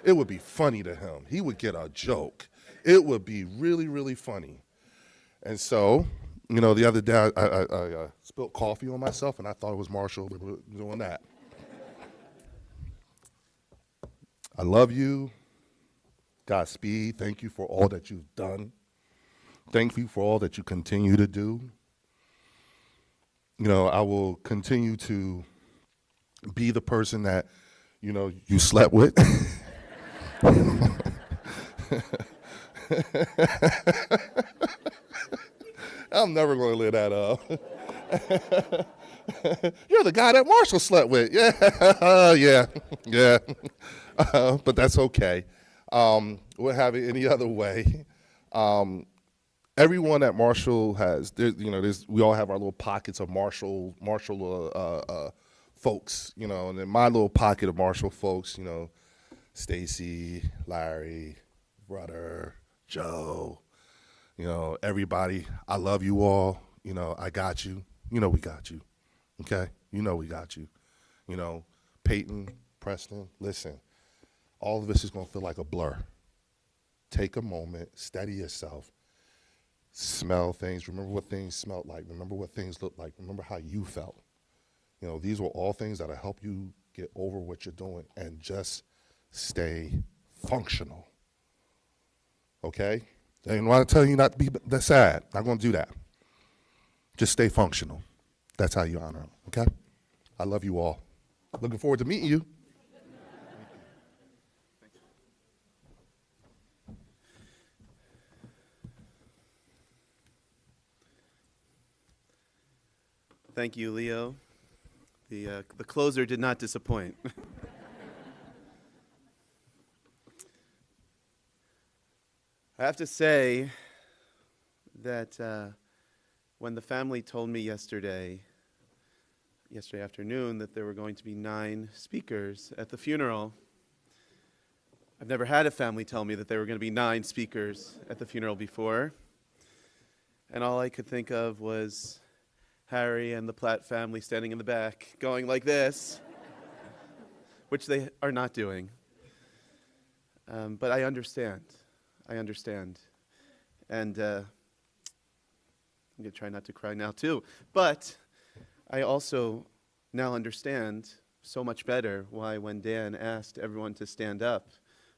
It would be funny to him. He would get a joke. It would be really, really funny. And so, you know, the other day I spilled coffee on myself, and I thought it was Marshall doing that. I love you. Godspeed. Thank you for all that you've done. Thank you for all that you continue to do. You know, I will continue to be the person that, you know, you slept with. I'm never going to let that up. You're the guy that Marshall slept with. Yeah, yeah. But that's okay. We'll have it any other way. Everyone at Marshall has, we all have our little pockets of Marshall folks, you know, and in my little pocket of Marshall folks, you know, Stacy, Larry, brother, Joe, you know, everybody. I love you all. You know, I got you. You know we got you. Okay? You know we got you. You know, Peyton, Preston, listen, all of this is going to feel like a blur. Take a moment, steady yourself, smell things, remember what things smelled like, remember what things looked like, remember how you felt. You know, these were all things that'll help you get over what you're doing and just stay functional. Okay? I didn't want to tell you not to be that sad. Not going to do that. Just stay functional. That's how you honor him. Okay? I love you all. Looking forward to meeting you. Thank you, Leo. The closer did not disappoint. I have to say that when the family told me yesterday afternoon, that there were going to be 9 speakers at the funeral, I've never had a family tell me that there were going to be 9 speakers at the funeral before. And all I could think of was Harry and the Platt family standing in the back going like this, which they are not doing. But I understand. And I'm going to try not to cry now too. But I also now understand so much better why when Dan asked everyone to stand up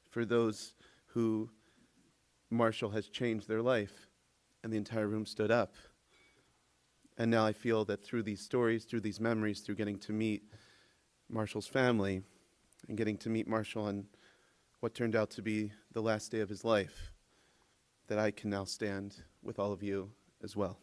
for those who Marshall has changed their life, and the entire room stood up. And now I feel that through these stories, through these memories, through getting to meet Marshall's family and getting to meet Marshall on what turned out to be the last day of his life, that I can now stand with all of you as well.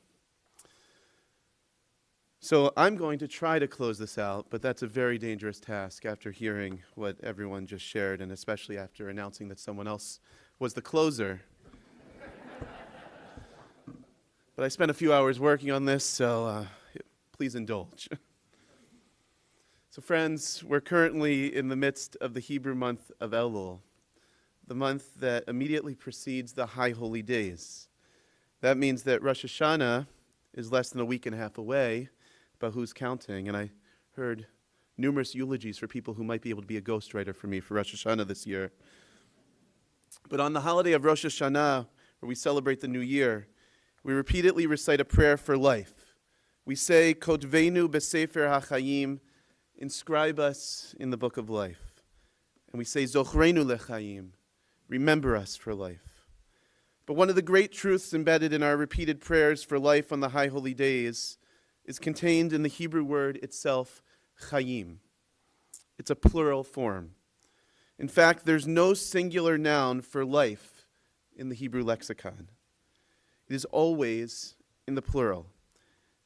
So I'm going to try to close this out, but that's a very dangerous task after hearing what everyone just shared, and especially after announcing that someone else was the closer. But I spent a few hours working on this, so please indulge. So friends, we're currently in the midst of the Hebrew month of Elul, the month that immediately precedes the High Holy Days. That means that Rosh Hashanah is less than a week and a half away, but who's counting? And I heard numerous eulogies for people who might be able to be a ghostwriter for me for Rosh Hashanah this year. But on the holiday of Rosh Hashanah, where we celebrate the new year, we repeatedly recite a prayer for life. We say, Kotvenu b'sefer hachayim, inscribe us in the book of life. And we say, Zochrenu lechayim, remember us for life. But one of the great truths embedded in our repeated prayers for life on the high holy days is contained in the Hebrew word itself, chayim. It's a plural form. In fact, there's no singular noun for life in the Hebrew lexicon. It is always in the plural,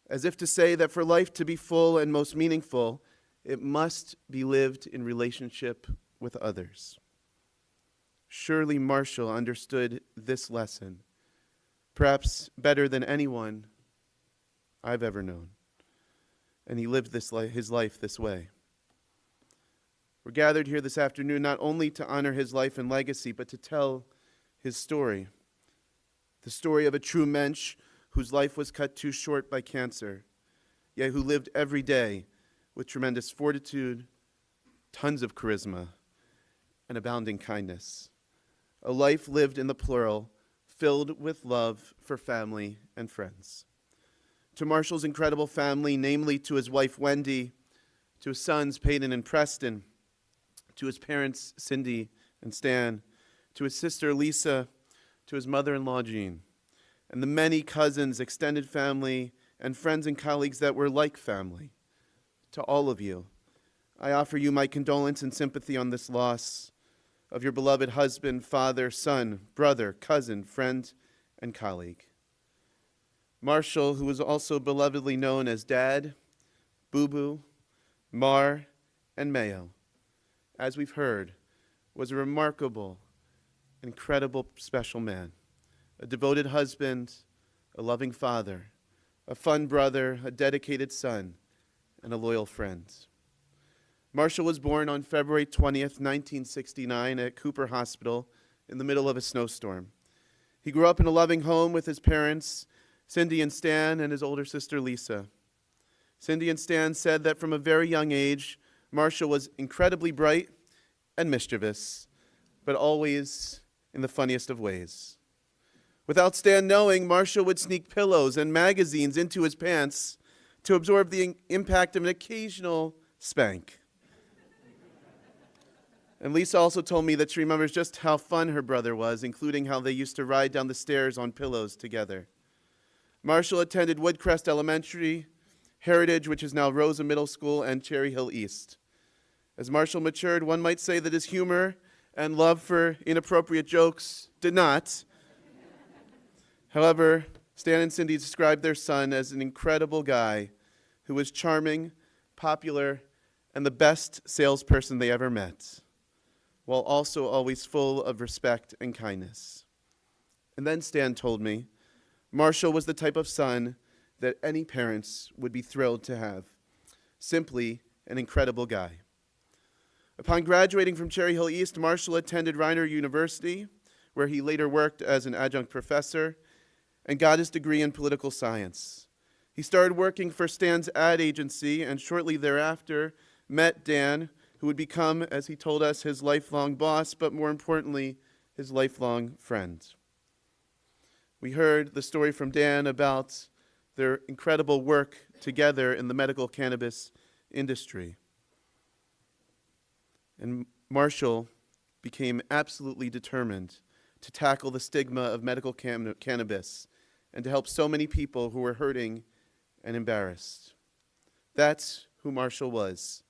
as if to say that for life to be full and most meaningful, it must be lived in relationship with others. Surely Marshall understood this lesson, perhaps better than anyone I've ever known. And he lived his life this way. We're gathered here this afternoon not only to honor his life and legacy, but to tell his story. The story of a true mensch whose life was cut too short by cancer, yet who lived every day with tremendous fortitude, tons of charisma, and abounding kindness. A life lived in the plural, filled with love for family and friends. To Marshall's incredible family, namely to his wife Wendy, to his sons Peyton and Preston, to his parents Cindy and Stan, to his sister Lisa, to his mother-in-law Jean, and the many cousins, extended family, and friends and colleagues that were like family. To all of you, I offer you my condolence and sympathy on this loss of your beloved husband, father, son, brother, cousin, friend, and colleague. Marshall, who was also belovedly known as Dad, Boo Boo, Mar, and Mayo, as we've heard, was a remarkable, incredible, special man, a devoted husband, a loving father, a fun brother, a dedicated son, and a loyal friend. Marshall was born on February 20th, 1969 at Cooper Hospital in the middle of a snowstorm. He grew up in a loving home with his parents, Cindy and Stan, and his older sister, Lisa. Cindy and Stan said that from a very young age, Marshall was incredibly bright and mischievous, but always in the funniest of ways. Without Stan knowing, Marshall would sneak pillows and magazines into his pants to absorb the impact of an occasional spank. And Lisa also told me that she remembers just how fun her brother was, including how they used to ride down the stairs on pillows together. Marshall attended Woodcrest Elementary, Heritage, which is now Rosa Middle School, and Cherry Hill East. As Marshall matured, one might say that his humor and love for inappropriate jokes did not. However, Stan and Cindy described their son as an incredible guy who was charming, popular, and the best salesperson they ever met, while also always full of respect and kindness. And then Stan told me, Marshall was the type of son that any parents would be thrilled to have. Simply an incredible guy. Upon graduating from Cherry Hill East, Marshall attended Reiner University, where he later worked as an adjunct professor and got his degree in political science. He started working for Stan's ad agency and shortly thereafter met Dan, who would become, as he told us, his lifelong boss, but more importantly, his lifelong friend. We heard the story from Dan about their incredible work together in the medical cannabis industry. And Marshall became absolutely determined to tackle the stigma of medical cannabis and to help so many people who were hurting and embarrassed. That's who Marshall was,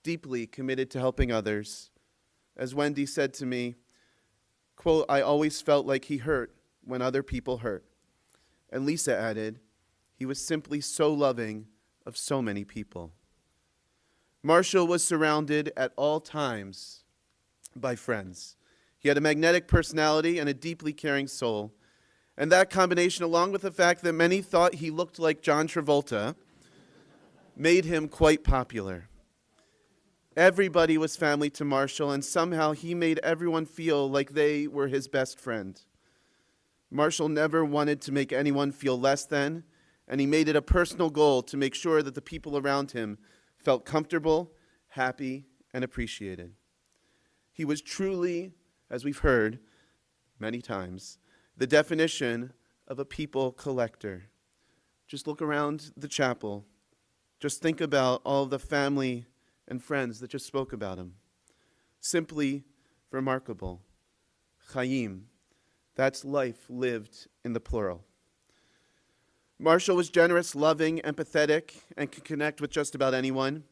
deeply committed to helping others. As Wendy said to me, quote, I always felt like he hurt when other people hurt. And Lisa added, he was simply so loving of so many people. Marshall was surrounded at all times by friends. He had a magnetic personality and a deeply caring soul. And that combination, along with the fact that many thought he looked like John Travolta, made him quite popular. Everybody was family to Marshall, and somehow he made everyone feel like they were his best friend. Marshall never wanted to make anyone feel less than, and he made it a personal goal to make sure that the people around him felt comfortable, happy, and appreciated. He was truly, as we've heard many times, the definition of a people collector. Just look around the chapel. Just think about all the family and friends that just spoke about him. Simply remarkable. Chaim. That's life lived in the plural. Marshall was generous, loving, empathetic, and could connect with just about anyone.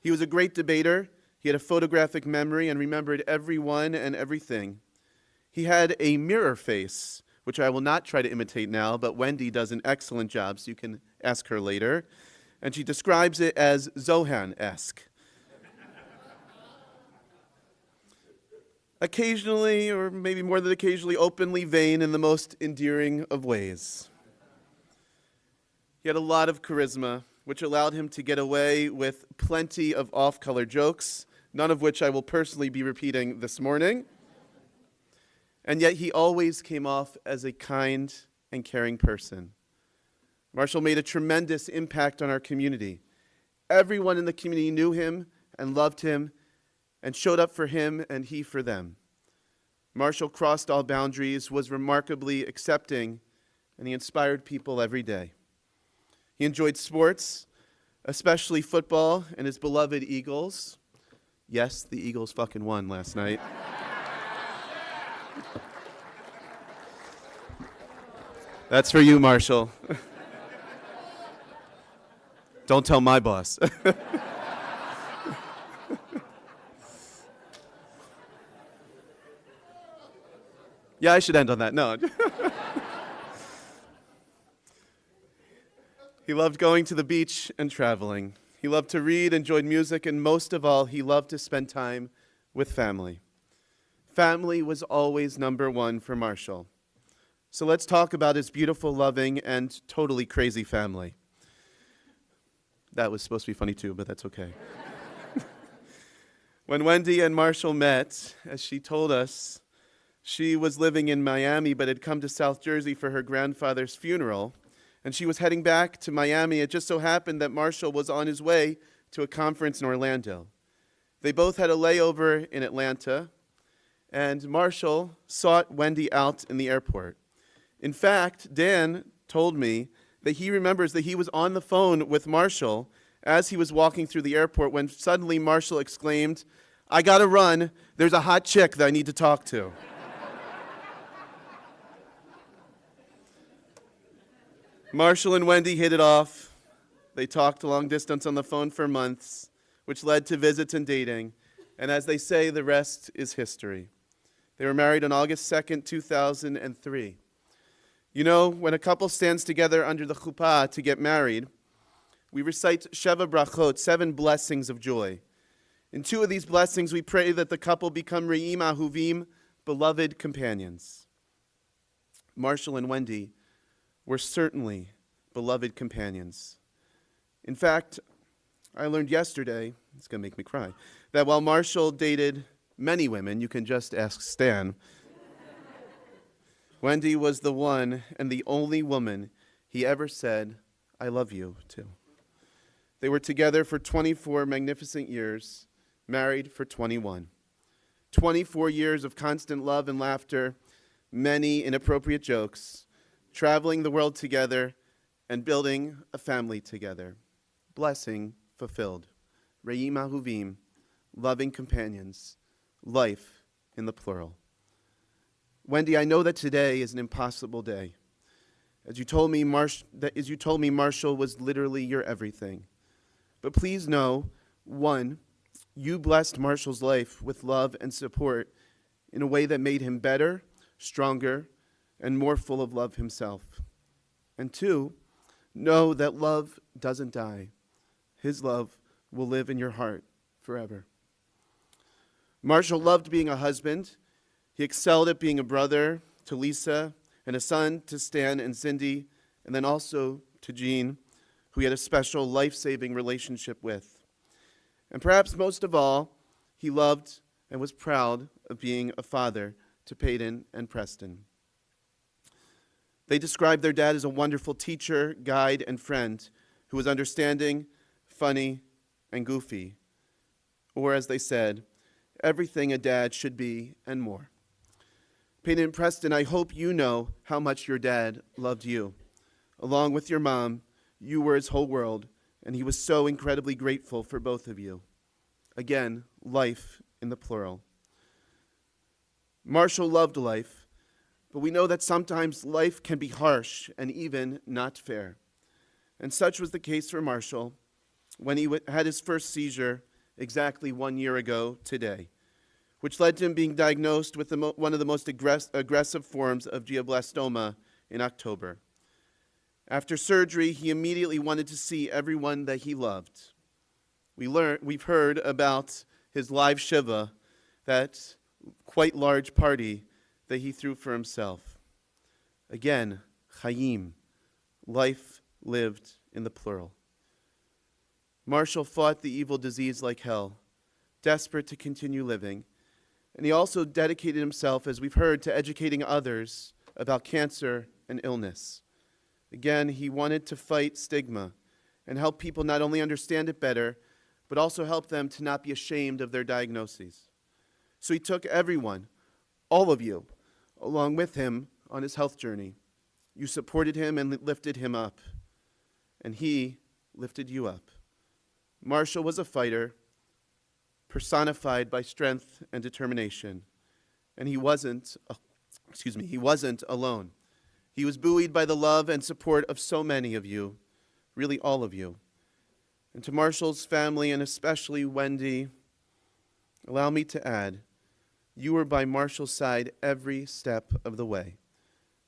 He was a great debater, He had a photographic memory and remembered everyone and everything. He had a mirror face, which I will not try to imitate now, but Wendy does an excellent job, so you can ask her later. And she describes it as Zohan-esque. Occasionally, or maybe more than occasionally, openly vain in the most endearing of ways. He had a lot of charisma, which allowed him to get away with plenty of off-color jokes, none of which I will personally be repeating this morning. And yet he always came off as a kind and caring person. Marshall made a tremendous impact on our community. Everyone in the community knew him and loved him and showed up for him and he for them. Marshall crossed all boundaries, was remarkably accepting, and he inspired people every day. He enjoyed sports, especially football and his beloved Eagles. Yes, the Eagles fucking won last night. That's for you, Marshall. Don't tell my boss. Yeah, I should end on that note. He loved going to the beach and traveling. He loved to read, enjoyed music, and most of all, he loved to spend time with family. Family was always number one for Marshall. So let's talk about his beautiful, loving, and totally crazy family. That was supposed to be funny too, but that's okay. When Wendy and Marshall met, as she told us, she was living in Miami but had come to South Jersey for her grandfather's funeral, and she was heading back to Miami. It just so happened that Marshall was on his way to a conference in Orlando. They both had a layover in Atlanta, and Marshall sought Wendy out in the airport. In fact, Dan told me that he remembers that he was on the phone with Marshall as he was walking through the airport when suddenly Marshall exclaimed, "I gotta run, there's a hot chick that I need to talk to." Marshall and Wendy hit it off. They talked long distance on the phone for months, which led to visits and dating. And as they say, the rest is history. They were married on August 2nd, 2003. You know, when a couple stands together under the chuppah to get married, we recite Sheva Brachot, 7 blessings of joy. In 2 of these blessings, we pray that the couple become Re'im Ahuvim, beloved companions. Marshall and Wendy were certainly beloved companions. In fact, I learned yesterday, it's going to make me cry, that while Marshall dated many women, you can just ask Stan, Wendy was the one and the only woman he ever said, "I love you," to. They were together for 24 magnificent years, married for 21. 24 years of constant love and laughter, many inappropriate jokes, traveling the world together, and building a family together. Blessing fulfilled. Re'im Ahuvim, loving companions, life in the plural. Wendy, I know that today is an impossible day. As you told me, Marshall was literally your everything. But please know, 1, you blessed Marshall's life with love and support in a way that made him better, stronger, and more full of love himself. And 2, know that love doesn't die. His love will live in your heart forever. Marshall loved being a husband. He excelled at being a brother to Lisa and a son to Stan and Cindy, and then also to Jean, who he had a special life-saving relationship with. And perhaps most of all, he loved and was proud of being a father to Peyton and Preston. They described their dad as a wonderful teacher, guide, and friend who was understanding, funny, and goofy. Or as they said, everything a dad should be and more. Peyton and Preston, I hope you know how much your dad loved you. Along with your mom, you were his whole world, and he was so incredibly grateful for both of you. Again, life in the plural. Marshall loved life, but we know that sometimes life can be harsh and even not fair. And such was the case for Marshall when he had his first seizure exactly 1 year ago today, which led to him being diagnosed with one of the most aggressive forms of glioblastoma in October. After surgery, he immediately wanted to see everyone that he loved. We've heard about his live Shiva, that quite large party that he threw for himself. Again, Chaim, life lived in the plural. Marshall fought the evil disease like hell, desperate to continue living, and he also dedicated himself, as we've heard, to educating others about cancer and illness. Again, he wanted to fight stigma and help people not only understand it better, but also help them to not be ashamed of their diagnoses. So he took everyone, all of you, along with him on his health journey. You supported him and lifted him up, and he lifted you up. Marshall was a fighter, personified by strength and determination, and he wasn't alone. He was buoyed by the love and support of so many of you, really all of you. And to Marshall's family, and especially Wendy, allow me to add, you were by Marshall's side every step of the way.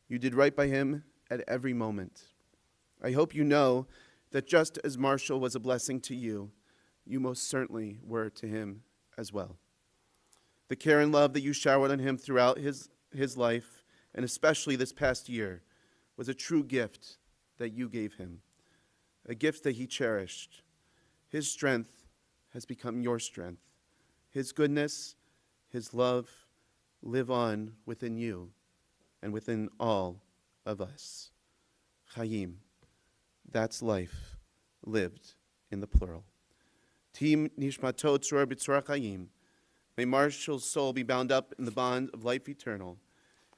You did right by him at every moment. I hope you know that just as Marshall was a blessing to you, you most certainly were to him as well. The care and love that you showered on him throughout his life, and especially this past year, was a true gift that you gave him, a gift that he cherished. His strength has become your strength. His goodness, his love live on within you and within all of us. Chaim, that's life lived in the plural. Tim nishmato tzur b'tzur chaim. May Marshall's soul be bound up in the bond of life eternal,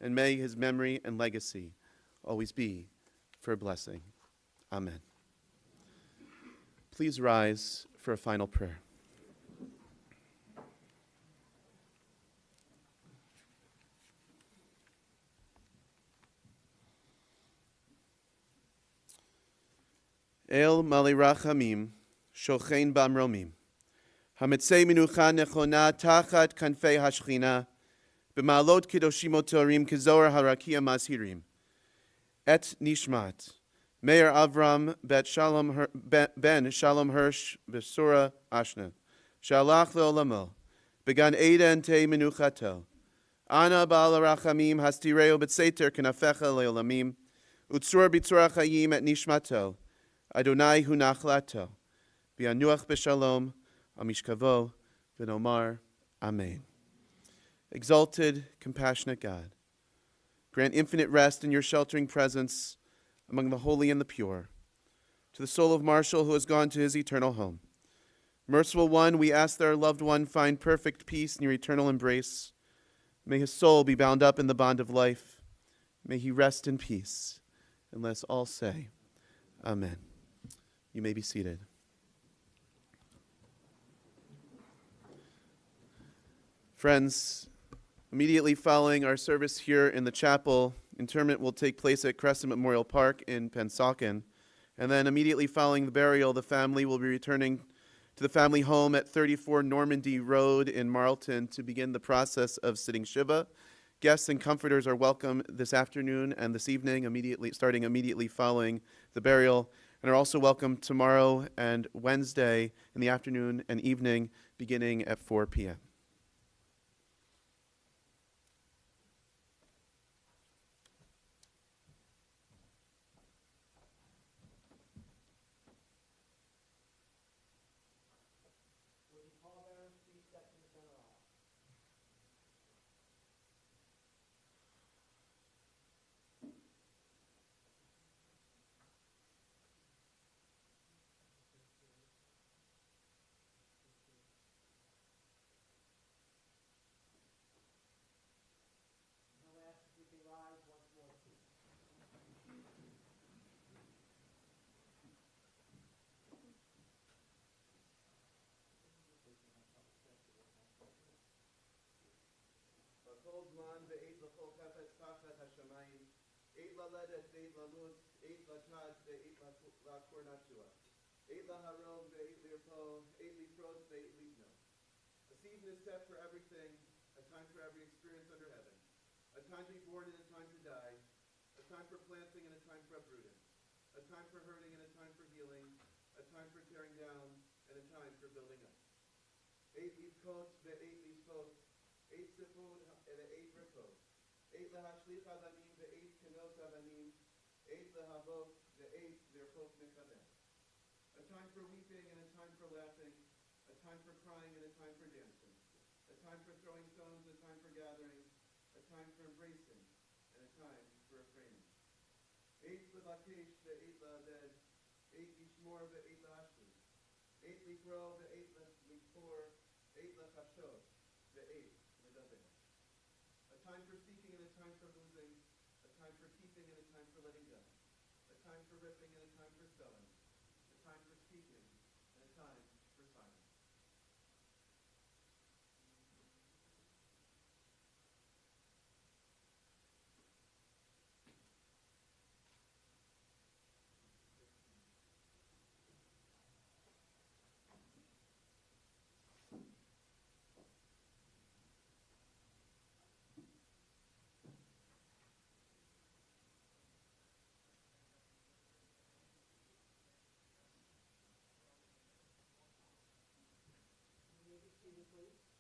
and may his memory and legacy always be for a blessing. Amen. Please rise for a final prayer. El Mali Rachamim, Shochein Bamromim, Hamitzei Minucha Nechona Tachat Kanfei Hashchina, B'Ma'alot Kedoshim Otorim Kizor Harakia Mazhirim, Et Nishmat, Meir Avram ben Shalom Hirsch Besura Ashna, Shalach Leolamo, Began Eden Te Menuchato, Ana Ba'al Rachamim Hastireo Betseter Kenafecha Leolamim, Utsur Bitzura Chayim Et Nishmato, Adonai hu nachlato, v'yanuach b'shalom, amishkavo, v'nomar, amen. Exalted, compassionate God, grant infinite rest in your sheltering presence among the holy and the pure, to the soul of Marshall who has gone to his eternal home. Merciful One, we ask that our loved one find perfect peace in your eternal embrace. May his soul be bound up in the bond of life. May he rest in peace, and let us all say, amen. You may be seated. Friends, immediately following our service here in the chapel, interment will take place at Crescent Memorial Park in Pennsauken. And then immediately following the burial, the family will be returning to the family home at 34 Normandy Road in Marlton to begin the process of sitting Shiva. Guests and comforters are welcome this afternoon and this evening, starting immediately following the burial, and are also welcome tomorrow and Wednesday in the afternoon and evening, beginning at 4 p.m. Eit laledet veit lalus, eit latad veit la kornatua, eit laharog veit lirpo, eit lifrot veit ligno. season is set for everything, a time for every experience under heaven, a time to be born and a time to die, a time for planting and a time for uprooting, a time for hurting and a time for healing, a time for tearing down and a time for building up. 8 litkot ve8 listot, 8 sifud ve8 ripot, 8 lahashlich avanim ve8 kenos avanim, 8 lahavot ve8 lirchot mechaveh. A time for weeping and a time for laughing, a time for crying and a time for dancing, a time for throwing stones, a time for gathering, a time for embracing, and a time for refraining. 8 l'lakesh ve8 la'aved, 8 lishmor ve8 la'ashli, 8 likro ve8 likfor, 8 lachashot ve8 ledaber. A time for seeking and a time for losing, a time for keeping and a time for letting go, a time for ripping and a time for sewing, a time for speaking and a time for silence. Seated, please.